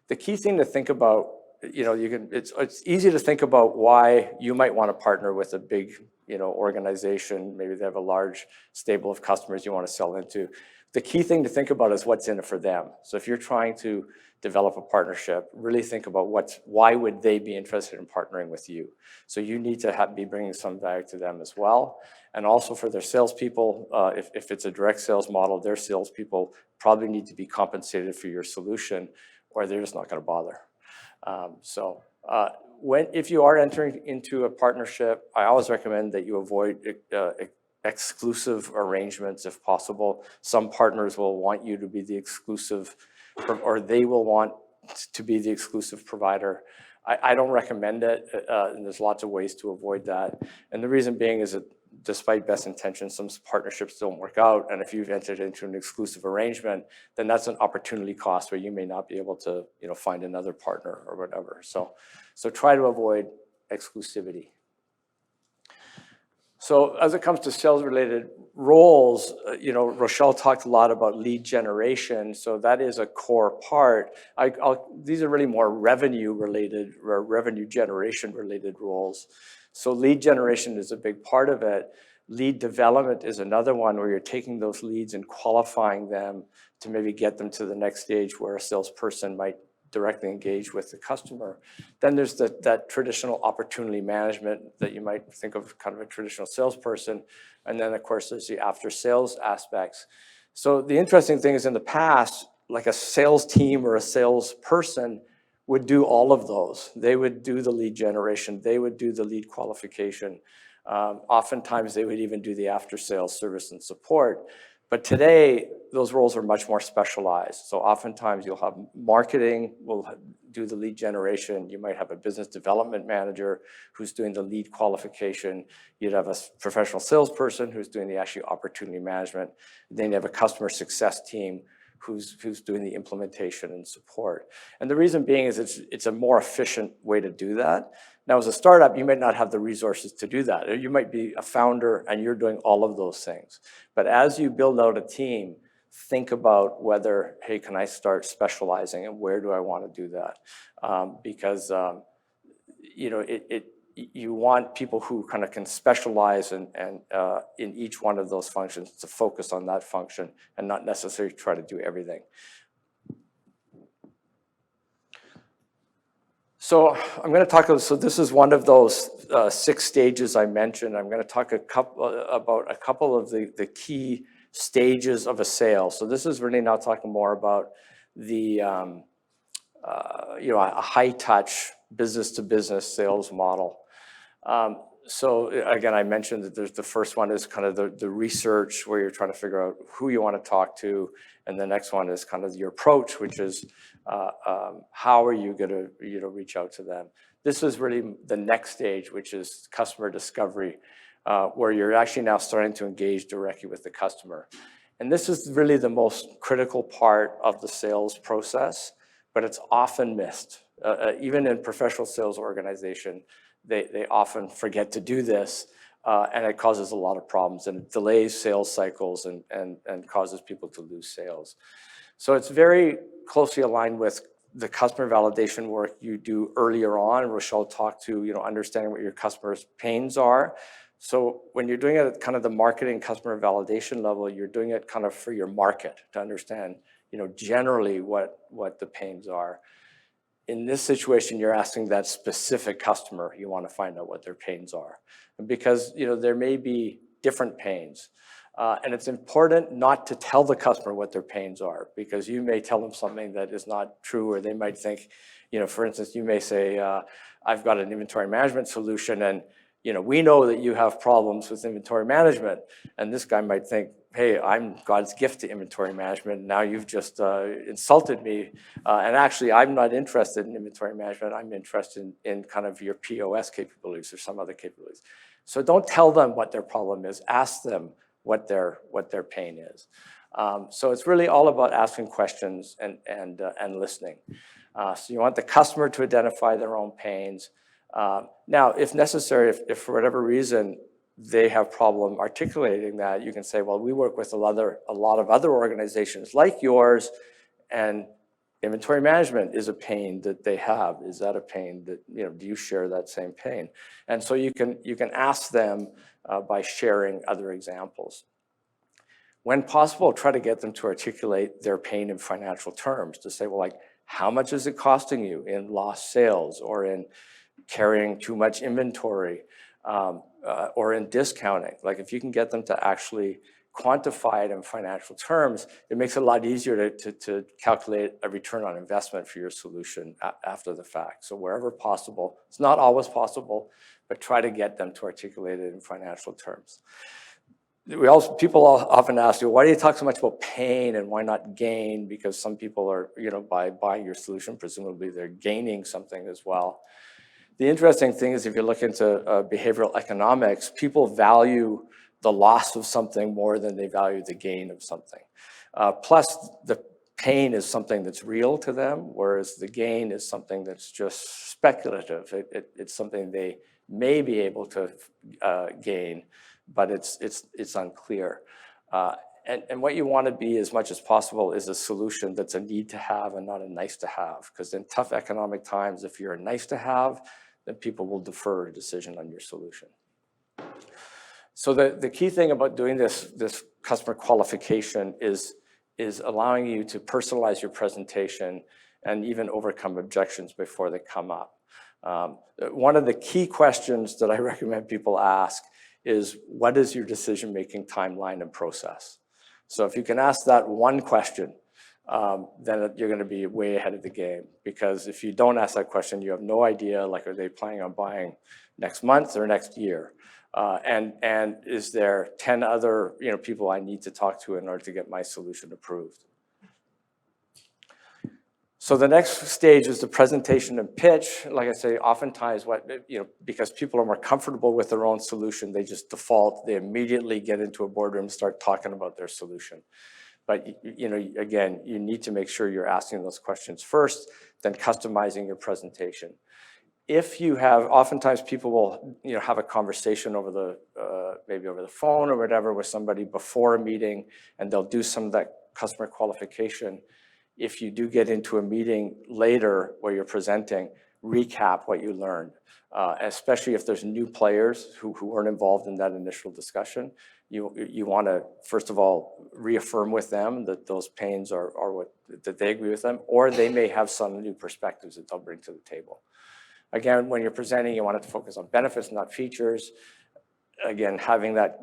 The key thing to think about, it's easy to think about why you might want to partner with a big organization. Maybe they have a large stable of customers you want to sell into. The key thing to think about is what's in it for them. So if you're trying to develop a partnership, really think about why would they be interested in partnering with you. So you need to be bringing some value to them as well. And also for their salespeople, if it's a direct sales model, their salespeople probably need to be compensated for your solution, or they're just not going to bother. If you are entering into a partnership, I always recommend that you avoid exclusive arrangements if possible. Some partners will want you to be the exclusive, or they will want to be the exclusive provider. I don't recommend it, and there's lots of ways to avoid that. And the reason being is that despite best intentions, some partnerships don't work out, and if you've entered into an exclusive arrangement, then that's an opportunity cost where you may not be able to, find another partner or whatever. So try to avoid exclusivity. So as it comes to sales-related roles, Rochelle talked a lot about lead generation, so that is a core part. These are really more revenue-related or revenue generation-related roles. So lead generation is a big part of it. Lead development is another one where you're taking those leads and qualifying them to maybe get them to the next stage where a salesperson might directly engage with the customer. Then there's that traditional opportunity management that you might think of kind of a traditional salesperson. And then of course there's the after sales aspects. So the interesting thing is in the past, like a sales team or a salesperson would do all of those. They would do the lead generation, they would do the lead qualification. Oftentimes they would even do the after sales service and support. But today, those roles are much more specialized. So oftentimes you'll have marketing will do the lead generation. You might have a business development manager who's doing the lead qualification. You'd have a professional salesperson who's doing the actual opportunity management. Then you have a customer success team who's doing the implementation and support. And the reason being is it's a more efficient way to do that. Now, as a startup, you might not have the resources to do that. You might be a founder and you're doing all of those things. But as you build out a team, think about whether, hey, can I start specializing and where do I want to do that? Because you want people who kind of can specialize and in each one of those functions to focus on that function and not necessarily try to do everything. So I'm going to talk, so this is one of those 6 stages I mentioned. I'm going to talk about a couple of the key stages of a sale. So this is really now talking more about the, a high touch business to business sales model. So again, I mentioned that there's the first one is kind of the research where you're trying to figure out who you want to talk to. And the next one is kind of your approach, which is how are you going to reach out to them? This is really the next stage, which is customer discovery, where you're actually now starting to engage directly with the customer. And this is really the most critical part of the sales process, but it's often missed. Even in professional sales organization, they often forget to do this, and it causes a lot of problems, and it delays sales cycles and causes people to lose sales. So it's very closely aligned with the customer validation work you do earlier on. Rochelle talked to understanding what your customers' pains are. So when you're doing it at kind of the marketing customer validation level, you're doing it kind of for your market to understand generally what the pains are. In this situation, you're asking that specific customer, you want to find out what their pains are. And because there may be different pains. And it's important not to tell the customer what their pains are, because you may tell them something that is not true, or they might think, for instance, you may say, I've got an inventory management solution, and we know that you have problems with inventory management. And this guy might think, hey, I'm God's gift to inventory management. Now you've just insulted me. And actually, I'm not interested in inventory management. I'm interested in kind of your POS capabilities or some other capabilities. So don't tell them what their problem is. Ask them what their pain is. So it's really all about asking questions and listening. So you want the customer to identify their own pains. Now, if necessary, if for whatever reason they have problem articulating that, you can say, well, we work with a lot of other organizations like yours, and inventory management is a pain that they have. Is that a pain that, do you share that same pain? And so you can ask them by sharing other examples. When possible, try to get them to articulate their pain in financial terms, to say, well, like, how much is it costing you in lost sales or in carrying too much inventory or in discounting? Like, if you can get them to actually quantify it in financial terms, it makes it a lot easier to calculate a return on investment for your solution after the fact. So wherever possible, it's not always possible, but try to get them to articulate it in financial terms. People often ask you, why do you talk so much about pain and why not gain? Because some people are, by buying your solution, presumably they're gaining something as well. The interesting thing is if you look into behavioral economics, people value the loss of something more than they value the gain of something. Plus, the pain is something that's real to them, whereas the gain is something that's just speculative. It's something they may be able to gain, but it's unclear. And what you want to be as much as possible is a solution that's a need to have and not a nice to have. Because in tough economic times, if you're a nice to have, then people will defer a decision on your solution. So the key thing about doing this customer qualification is allowing you to personalize your presentation and even overcome objections before they come up. One of the key questions that I recommend people ask is, what is your decision-making timeline and process? So if you can ask that one question, then you're going to be way ahead of the game. Because if you don't ask that question, you have no idea, like, are they planning on buying next month or next year? And is there 10 other people I need to talk to in order to get my solution approved? So the next stage is the presentation and pitch. Like I say, oftentimes because people are more comfortable with their own solution, they just default, they immediately get into a boardroom and start talking about their solution. But again, you need to make sure you're asking those questions first, then customizing your presentation. If you have, oftentimes people will have a conversation over maybe over the phone or whatever with somebody before a meeting, and they'll do some of that customer qualification. If you do get into a meeting later where you're presenting, recap what you learned, especially if there's new players who weren't involved in that initial discussion. You want to, first of all, reaffirm with them that those pains are that they agree with them, or they may have some new perspectives that they'll bring to the table. Again, when you're presenting, you want it to focus on benefits, not features. Again,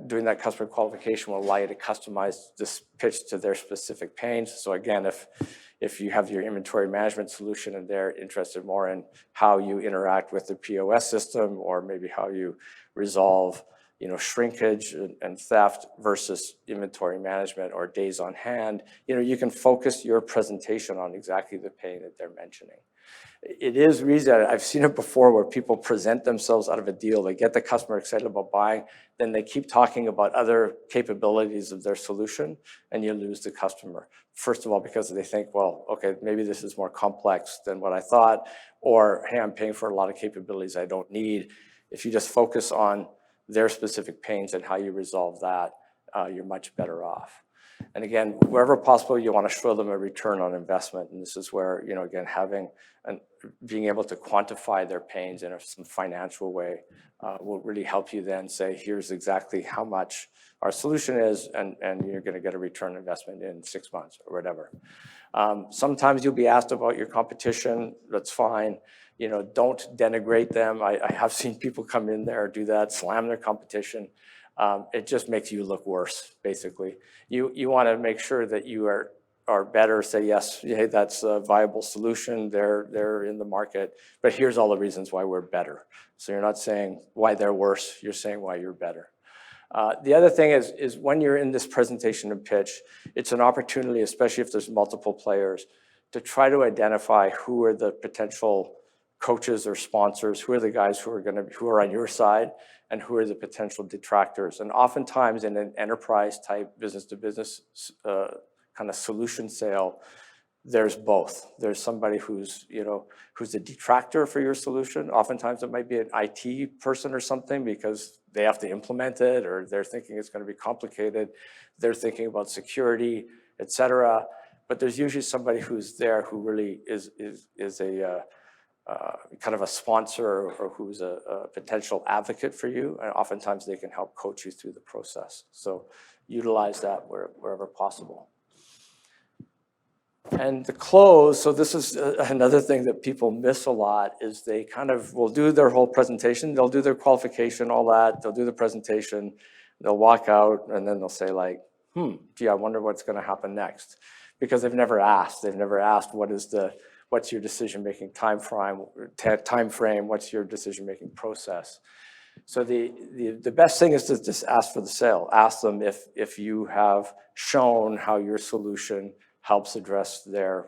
doing that customer qualification will allow you to customize this pitch to their specific pains. So again, if you have your inventory management solution and they're interested more in how you interact with the POS system, or maybe how you resolve shrinkage and theft versus inventory management or days on hand, you can focus your presentation on exactly the pain that they're mentioning. It is reason, I've seen it before, where people present themselves out of a deal, they get the customer excited about buying, then they keep talking about other capabilities of their solution, and you lose the customer. First of all, because they think, well, okay, maybe this is more complex than what I thought, or hey, I'm paying for a lot of capabilities I don't need. If you just focus on their specific pains and how you resolve that, you're much better off. And again, wherever possible, you want to show them a return on investment. And this is where, again, being able to quantify their pains in some financial way will really help you then say, here's exactly how much our solution is, and you're going to get a return on investment in 6 months or whatever. Sometimes you'll be asked about your competition. That's fine. Don't denigrate them. I have seen people come in there, do that, slam their competition. It just makes you look worse, basically. You want to make sure that you are better, say, yes, hey, that's a viable solution, they're in the market, but here's all the reasons why we're better. So you're not saying why they're worse, you're saying why you're better. The other thing is when you're in this presentation and pitch, it's an opportunity, especially if there's multiple players, to try to identify who are the potential coaches or sponsors, who are the guys who are on your side, and who are the potential detractors. And oftentimes in an enterprise type business-to-business kind of solution sale, there's both. There's somebody who's a detractor for your solution. Oftentimes it might be an IT person or something because they have to implement it, or they're thinking it's going to be complicated. They're thinking about security, et cetera. But there's usually somebody who's there who really is kind of a sponsor or who's a potential advocate for you, and oftentimes they can help coach you through the process. So utilize that wherever possible. And the close, so this is another thing that people miss a lot, is they kind of will do their whole presentation, they'll do their qualification, all that, they'll do the presentation, they'll walk out, and then they'll say like, gee, I wonder what's gonna happen next. Because they've never asked what's your decision-making time frame, what's your decision-making process. So the best thing is to just ask for the sale. Ask them if you have shown how your solution helps address their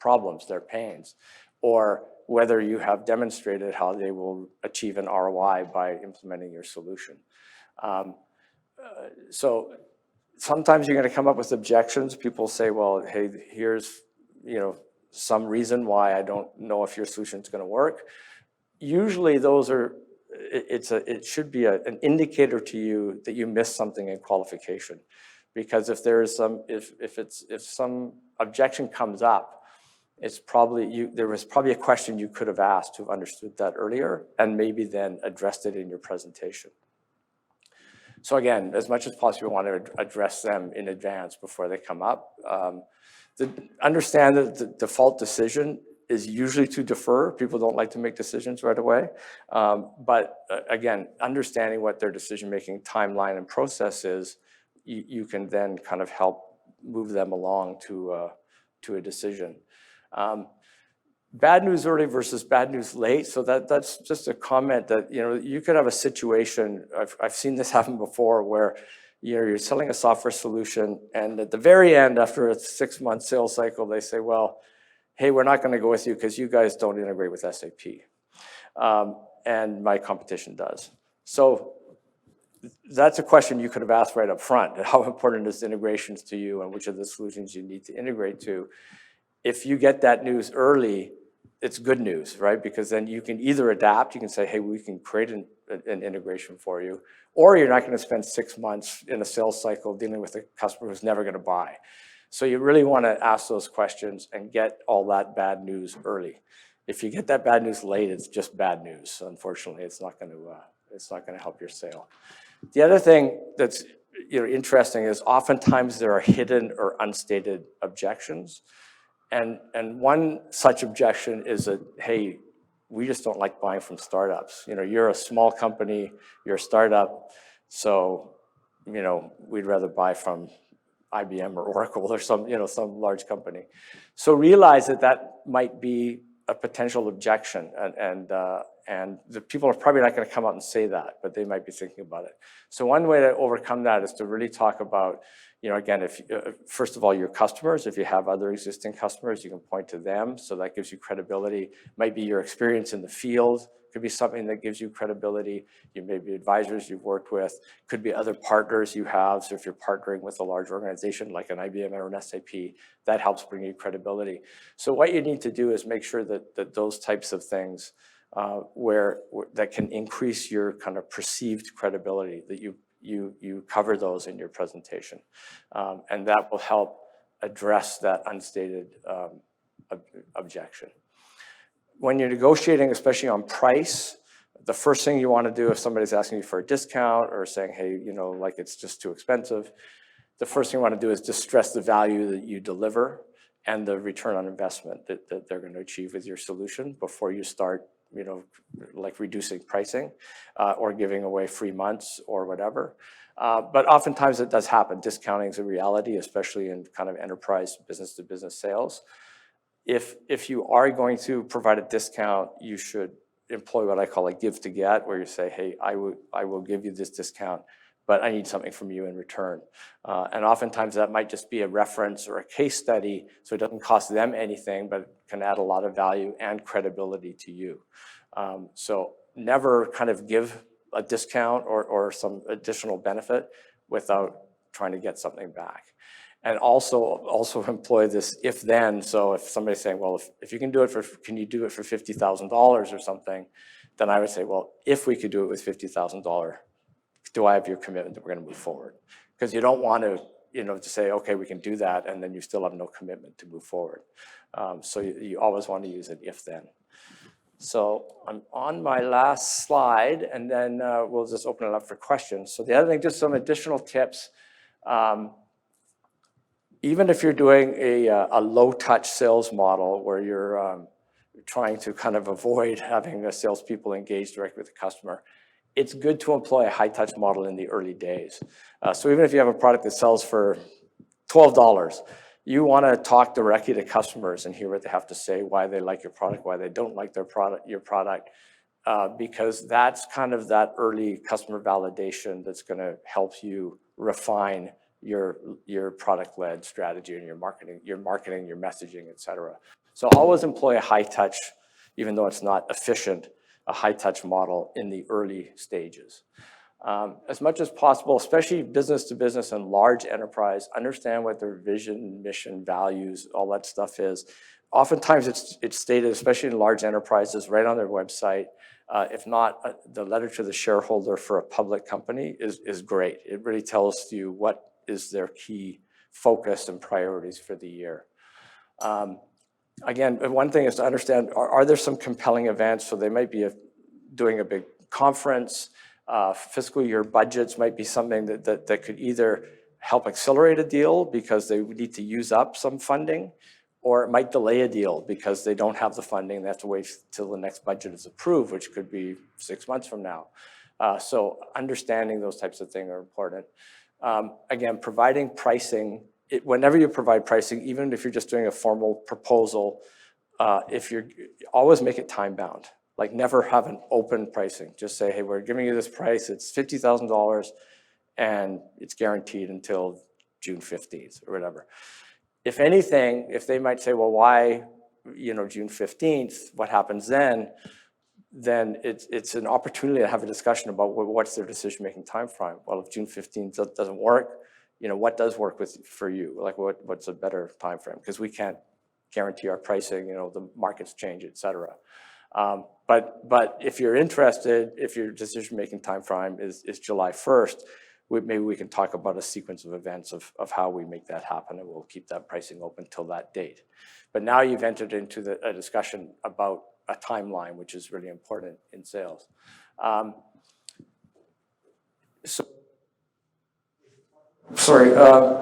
problems, their pains, or whether you have demonstrated how they will achieve an ROI by implementing your solution. So sometimes you're going to come up with objections. People say, well, hey, here's some reason why I don't know if your solution is going to work. Usually those are, it should be an indicator to you that you missed something in qualification. Because if there's if some objection comes up, it's probably there was probably a question you could have asked to have understood that earlier, and maybe then addressed it in your presentation. So again, as much as possible, you want to address them in advance before they come up. Understand that the default decision is usually to defer. People don't like to make decisions right away. But again, understanding what their decision-making timeline and process is, you can then kind of help move them along to a decision. Bad news early versus bad news late. So that's just a comment that you could have a situation. I've seen this happen before where you're selling a software solution, and at the very end, after a 6-month sales cycle, they say, well, hey, we're not going to go with you because you guys don't integrate with SAP, and my competition does. So that's a question you could have asked right up front. How important is integrations to you, and which of the solutions you need to integrate to? If you get that news early, it's good news, right? Because then you can either adapt, you can say, hey, we can create an integration for you, or you're not going to spend 6 months in a sales cycle dealing with a customer who's never going to buy. So you really want to ask those questions and get all that bad news early. If you get that bad news late, it's just bad news. Unfortunately, it's not going to help your sale. The other thing that's interesting is oftentimes there are hidden or unstated objections. And one such objection is that, hey, we just don't like buying from startups. You're a small company, you're a startup, so we'd rather buy from IBM or Oracle or some large company. So realize that might be a potential objection, and the people are probably not going to come out and say that, but they might be thinking about it. So one way to overcome that is to really talk about, again, if first of all, your customers. If you have other existing customers, you can point to them, so that gives you credibility. Might be your experience in the field. Could be something that gives you credibility. You may be advisors you've worked with. Could be other partners you have. So if you're partnering with a large organization like an IBM or an SAP, that helps bring you credibility. So what you need to do is make sure that those types of things that can increase your kind of perceived credibility, that you cover those in your presentation. And that will help address that unstated objection. When you're negotiating, especially on price, the first thing you want to do if somebody's asking you for a discount or saying, hey, like it's just too expensive, the first thing you want to do is just stress the value that you deliver and the return on investment that they're going to achieve with your solution before you start, like reducing pricing or giving away free months or whatever. But oftentimes it does happen. Discounting is a reality, especially in kind of enterprise business-to-business sales. If you are going to provide a discount, you should employ what I call a give to get, where you say, hey, I will give you this discount, but I need something from you in return. And oftentimes that might just be a reference or a case study, so it doesn't cost them anything, but can add a lot of value and credibility to you. So never kind of give a discount or some additional benefit without trying to get something back. And also employ this if then. So if somebody's saying, well, if you can do it can you do it for $50,000 or something? Then I would say, well, if we could do it with $50,000, do I have your commitment that we're going to move forward? Because you don't want to say, okay, we can do that, and then you still have no commitment to move forward. So you always want to use it if then. So I'm on my last slide, and then we'll just open it up for questions. So the other thing, just some additional tips. Even if you're doing a low-touch sales model where you're trying to kind of avoid having salespeople engage directly with the customer, it's good to employ a high-touch model in the early days. So even if you have a product that sells for $12, you want to talk directly to customers and hear what they have to say, why they like your product, why they don't like your product, because that's kind of that early customer validation that's going to help you refine your product-led strategy and your marketing, your messaging, et cetera. So always employ a high touch, even though it's not efficient, a high touch model in the early stages. As much as possible, especially business to business and large enterprise, understand what their vision, mission, values, all that stuff is. Oftentimes it's stated, especially in large enterprises, right on their website. If not, the letter to the shareholder for a public company is great. It really tells you what is their key focus and priorities for the year. Again, one thing is to understand, are there some compelling events? So they might be doing a big conference. Fiscal year budgets might be something that could either help accelerate a deal because they need to use up some funding, or it might delay a deal because they don't have the funding. They have to wait till the next budget is approved, which could be 6 months from now. So understanding those types of things are important. Again, providing pricing, whenever you provide pricing, even if you're just doing a formal proposal, if you're always make it time bound. Like never have an open pricing. Just say, hey, we're giving you this price. It's $50,000 and it's guaranteed until June 15th or whatever. If anything, if they might say, well, why, June 15th, what happens then it's an opportunity to have a discussion about what's their decision-making time frame. Well, if June 15th doesn't work, what does work for you? Like what's a better time frame? Because we can't guarantee our pricing, the markets change, et cetera. But if you're interested, if your decision-making time frame is July 1st, maybe we can talk about a sequence of events of how we make that happen, and we'll keep that pricing open till that date. But now you've entered into a discussion about a timeline, which is really important in sales.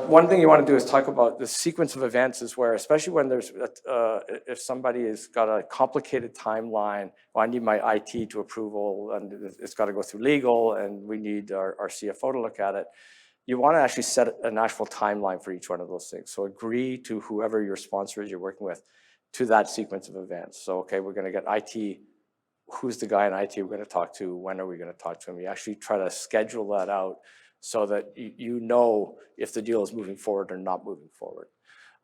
One thing you want to do is talk about the sequence of events is where, especially when there's, if somebody has got a complicated timeline, well, I need my IT to approval and it's got to go through legal and we need our CFO to look at it. You want to actually set an actual timeline for each one of those things. So agree to whoever your sponsor is you're working with to that sequence of events. So, okay, we're going to get IT. Who's the guy in IT we're going to talk to? When are we going to talk to him? You actually try to schedule that out so that you know if the deal is moving forward or not moving forward.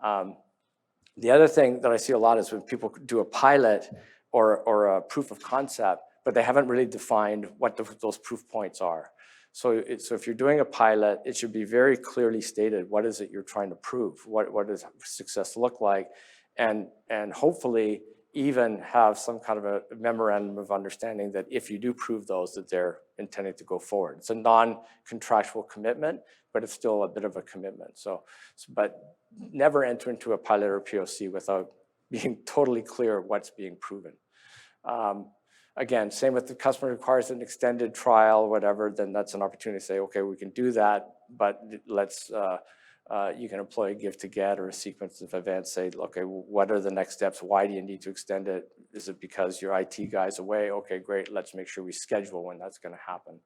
The other thing that I see a lot is when people do a pilot or a proof of concept, but they haven't really defined what those proof points are. So if you're doing a pilot, it should be very clearly stated, what is it you're trying to prove? What does success look like? And hopefully even have some kind of a memorandum of understanding that if you do prove those, that they're intending to go forward. It's a non-contractual commitment, but it's still a bit of a commitment. But never enter into a pilot or POC without being totally clear what's being proven. Again, same with the customer requires an extended trial, whatever, then that's an opportunity to say, okay, we can do that, but let's, you can employ a give to get or a sequence of events, say, okay, what are the next steps? Why do you need to extend it? Is it because your IT guy's away? Okay, great, let's make sure we schedule when that's gonna happen.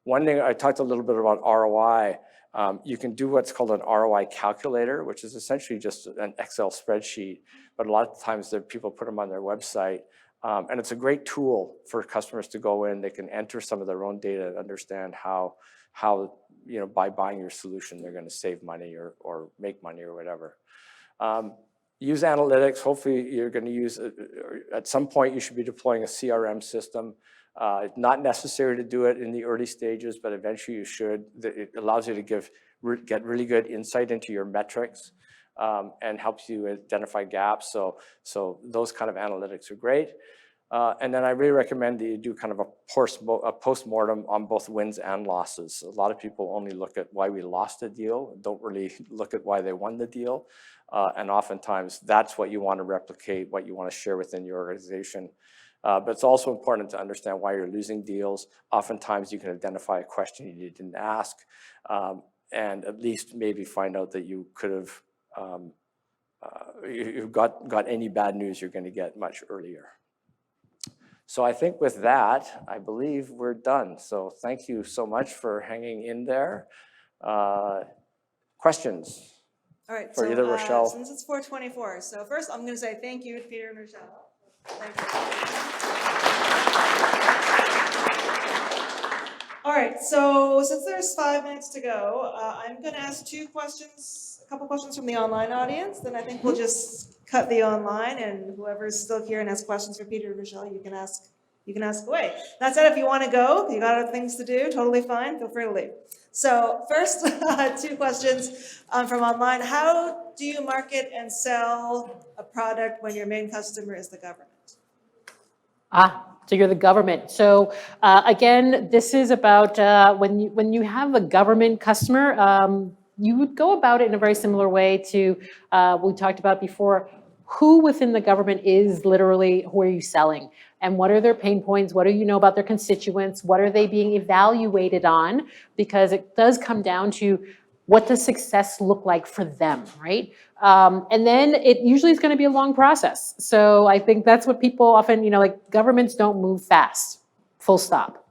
One thing, I talked a little bit about ROI. You can do what's called an ROI calculator, which is essentially just an Excel spreadsheet, but a lot of times people put them on their website. And it's a great tool for customers to go in. They can enter some of their own data and understand how by buying your solution, they're going to save money or make money or whatever. Use analytics. Hopefully, you're going to use, at some point, you should be deploying a CRM system. It's not necessary to do it in the early stages, but eventually you should. It allows you to get really good insight into your metrics and helps you identify gaps. So those kind of analytics are great. And then I really recommend that you do kind of a post-mortem on both wins and losses. A lot of people only look at why we lost a deal, don't really look at why they won the deal. And oftentimes that's what you want to replicate, what you want to share within your organization. But it's also important to understand why you're losing deals. Oftentimes you can identify a question you didn't ask, and at least maybe find out that you could have, you've got any bad news you're going to get much earlier. So I think with that, I believe we're done. So thank you so much for hanging in there. Questions? All right, For either Rochelle. since it's 4:24, so first I'm gonna say thank you to Peter and Rochelle. Thank you. All right, so since there's 5 minutes to go, I'm gonna ask a couple questions from the online audience, then I think we'll just cut the online, and whoever's still here and has questions for Peter and Rochelle, you can ask away. That said, if you wanna go, you got other things to do, totally fine, feel free to leave. So first, 2 questions from online. How do you market and sell a product when your main customer is the government? So you're the government. So again, this is about when you have a government customer, you would go about it in a very similar way to what we talked about before. Who within the government is literally, who are you selling? And what are their pain points? What do you know about their constituents? What are they being evaluated on? Because it does come down to what does success look like for them, right? And then it usually is going to be a long process. So I think that's what people often, like governments don't move fast, full stop.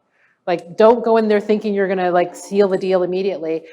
Like, don't go in there thinking you're gonna like seal the deal immediately.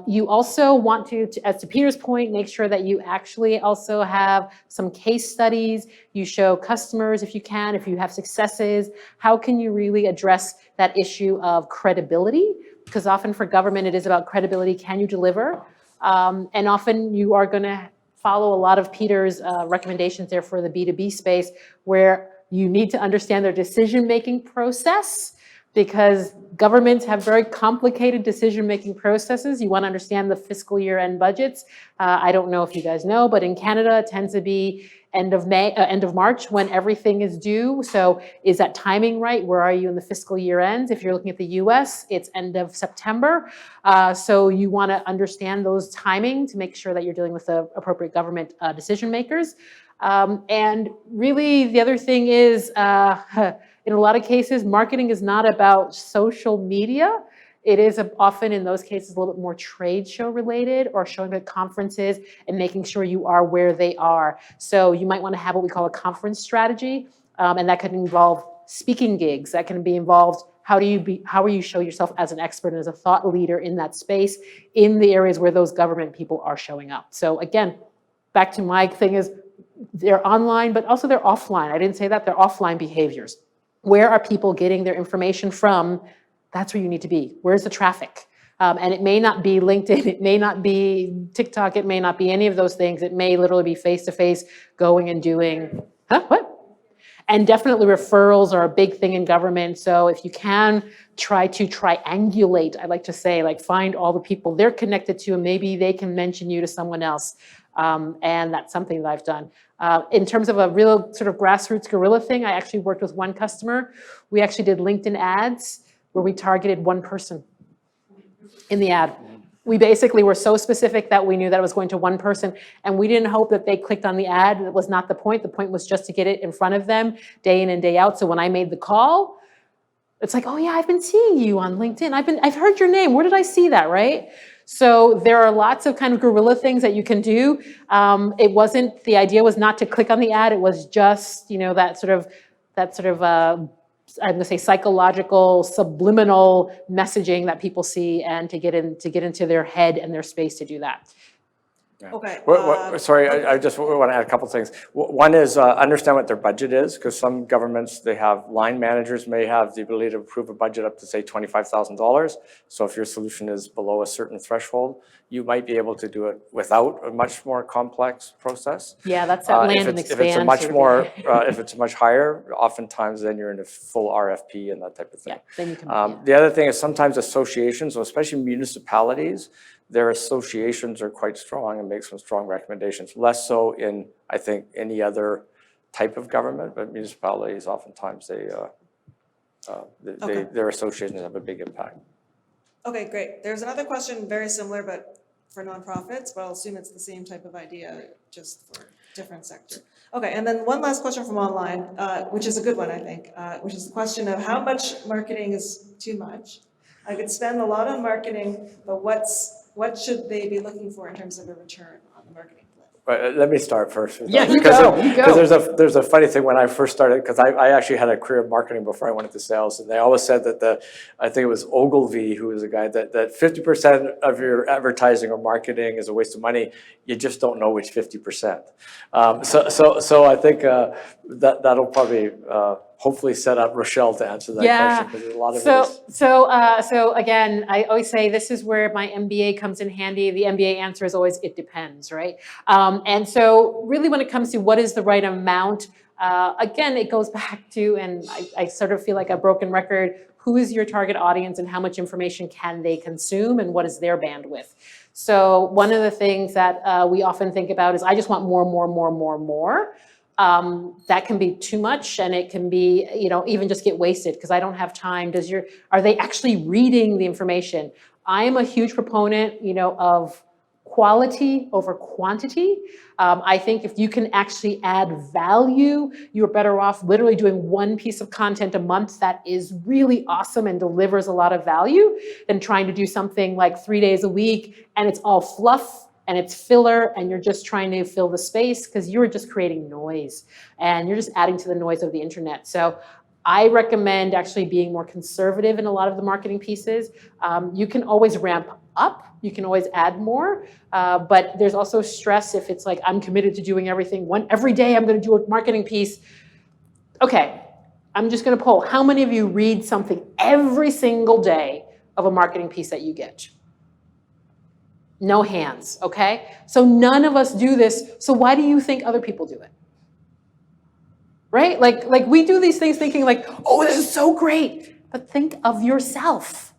You also want to, as to Peter's point, make sure that you actually also have some case studies. You show customers if you can, if you have successes, how can you really address that issue of credibility? Because often for government, it is about credibility. Can you deliver? And often you are gonna follow a lot of Peter's recommendations there for the B2B space, where you need to understand their decision-making process, because governments have very complicated decision-making processes. You want to understand the fiscal year-end budgets. I don't know if you guys know, but in Canada, it tends to be end of March when everything is due. So is that timing right? Where are you in the fiscal year ends? If you're looking at the US, it's end of September. So you want to understand those timing to make sure that you're dealing with the appropriate government decision makers. And really, the other thing is, in a lot of cases, marketing is not about social media. It is often, in those cases, a little bit more trade show related, or showing at conferences and making sure you are where they are. So you might want to have what we call a conference strategy, and that could involve speaking gigs. That can be involved, how do you show yourself as an expert and as a thought leader in that space, in the areas where those government people are showing up. So again, back to my thing is, they're online, but also they're offline. I didn't say that, they're offline behaviors. Where are people getting their information from? That's where you need to be. Where's the traffic? And it may not be LinkedIn, it may not be TikTok, it may not be any of those things. It may literally be face-to-face, going and doing, what? And definitely referrals are a big thing in government. So if you can try to triangulate, I like to say, like find all the people they're connected to, and maybe they can mention you to someone else. And that's something that I've done. In terms of a real sort of grassroots guerrilla thing, I actually worked with one customer. We actually did LinkedIn ads where we targeted one person in the ad. We basically were so specific that we knew that it was going to one person, and we didn't hope that they clicked on the ad. That was not the point. The point was just to get it in front of them day in and day out. So when I made the call, it's like, oh yeah, I've been seeing you on LinkedIn. I've heard your name. Where did I see that, right? So there are lots of kind of guerrilla things that you can do. The idea was not to click on the ad. It was just, that sort of, I'm gonna say psychological, subliminal messaging that people see, and to get into their head and their space to do that. Okay. Sorry, I just want to add a couple things. One is understand what their budget is, because some governments, they have line managers may have the ability to approve a budget up to, say, $25,000. So if your solution is below a certain threshold, you might be able to do it without a much more complex process. Yeah, that's that land and expand. If it's a much more, if it's much higher, oftentimes then you're in a full RFP and that type of thing. Yeah, then you can. The other thing is sometimes associations, especially municipalities, their associations are quite strong and make some strong recommendations. Less so in, I think, any other type of government, but municipalities oftentimes Okay. their associations have a big impact. Okay, great. There's another question very similar, but for nonprofits, but I'll assume it's the same type of idea, just for different sector. Okay, and then one last question from online, which is a good one, I think, which is the question of how much marketing is too much? I could spend a lot on marketing, but what should they be looking for in terms of a return on the marketing plan? Right, let me start first. with Yeah, that, you because go, you go. Because there's a funny thing when I first started, because I actually had a career in marketing before I went into sales, and they always said that I think it was Ogilvy, who was a guy, that 50% of your advertising or marketing is a waste of money. You just don't know which 50%. So I think that'll probably hopefully set up Rochelle to answer that question, because there's a lot of it is. So again, I always say this is where my MBA comes in handy. The MBA answer is always, it depends, right? And so really when it comes to what is the right amount, again, it goes back to, and I sort of feel like a broken record, who is your target audience and how much information can they consume and what is their bandwidth? So one of the things that we often think about is I just want more. That can be too much, and it can be, even just get wasted because I don't have time. Are they actually reading the information? I am a huge proponent, of quality over quantity. I think if you can actually add value, you're better off literally doing one piece of content a month that is really awesome and delivers a lot of value than trying to do something like 3 days a week and it's all fluff and it's filler and you're just trying to fill the space because you're just creating noise and you're just adding to the noise of the internet. So I recommend actually being more conservative in a lot of the marketing pieces. You can always ramp up, you can always add more, but there's also stress if it's like, I'm committed to doing everything. Every day I'm gonna do a marketing piece. Okay, I'm just gonna poll. How many of you read something every single day of a marketing piece that you get? No hands, okay? So none of us do this, so why do you think other people do it? Right? Like we do these things thinking like, oh, this is so great, but think of yourself.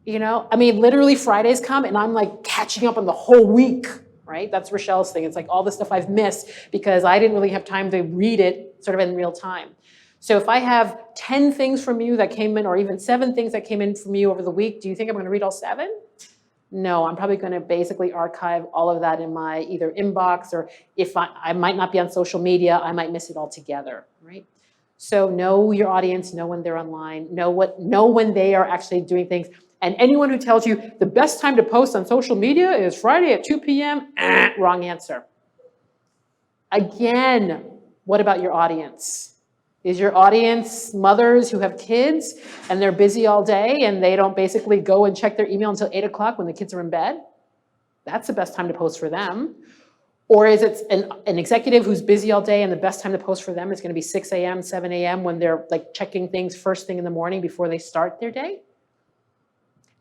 Literally Fridays come and I'm like catching up on the whole week, right? That's Rochelle's thing. It's like all the stuff I've missed because I didn't really have time to read it sort of in real time. So if I have 10 things from you that came in, or even 7 things that came in from you over the week, do you think I'm gonna read all 7? No, I'm probably gonna basically archive all of that in my either inbox, or if I might not be on social media, I might miss it altogether, right? So know your audience, know when they're online, know when they are actually doing things. And anyone who tells you the best time to post on social media is Friday at 2 p.m., wrong answer. Again, what about your audience? Is your audience mothers who have kids and they're busy all day and they don't basically go and check their email until 8 o'clock when the kids are in bed? That's the best time to post for them. Or is it an executive who's busy all day and the best time to post for them is gonna be 6 a.m., 7 a.m. when they're like checking things first thing in the morning before they start their day?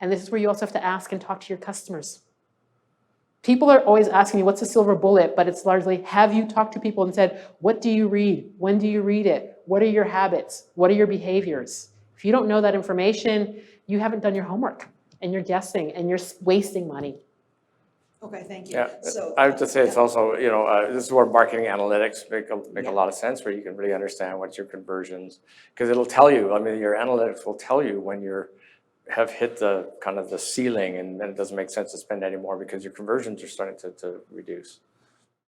And this is where you also have to ask and talk to your customers. People are always asking me, what's the silver bullet? But it's largely, have you talked to people and said, what do you read? When do you read it? What are your habits? What are your behaviors? If you don't know that information, you haven't done your homework and you're guessing and you're wasting money. Okay, thank you. Yeah, So I would just say it's yeah. also, this is where marketing analytics make Yeah. a lot of sense, where you can really understand what's your conversions, because it'll tell you, your analytics will tell you when have hit the kind of the ceiling and then it doesn't make sense to spend any more because your conversions are starting to reduce.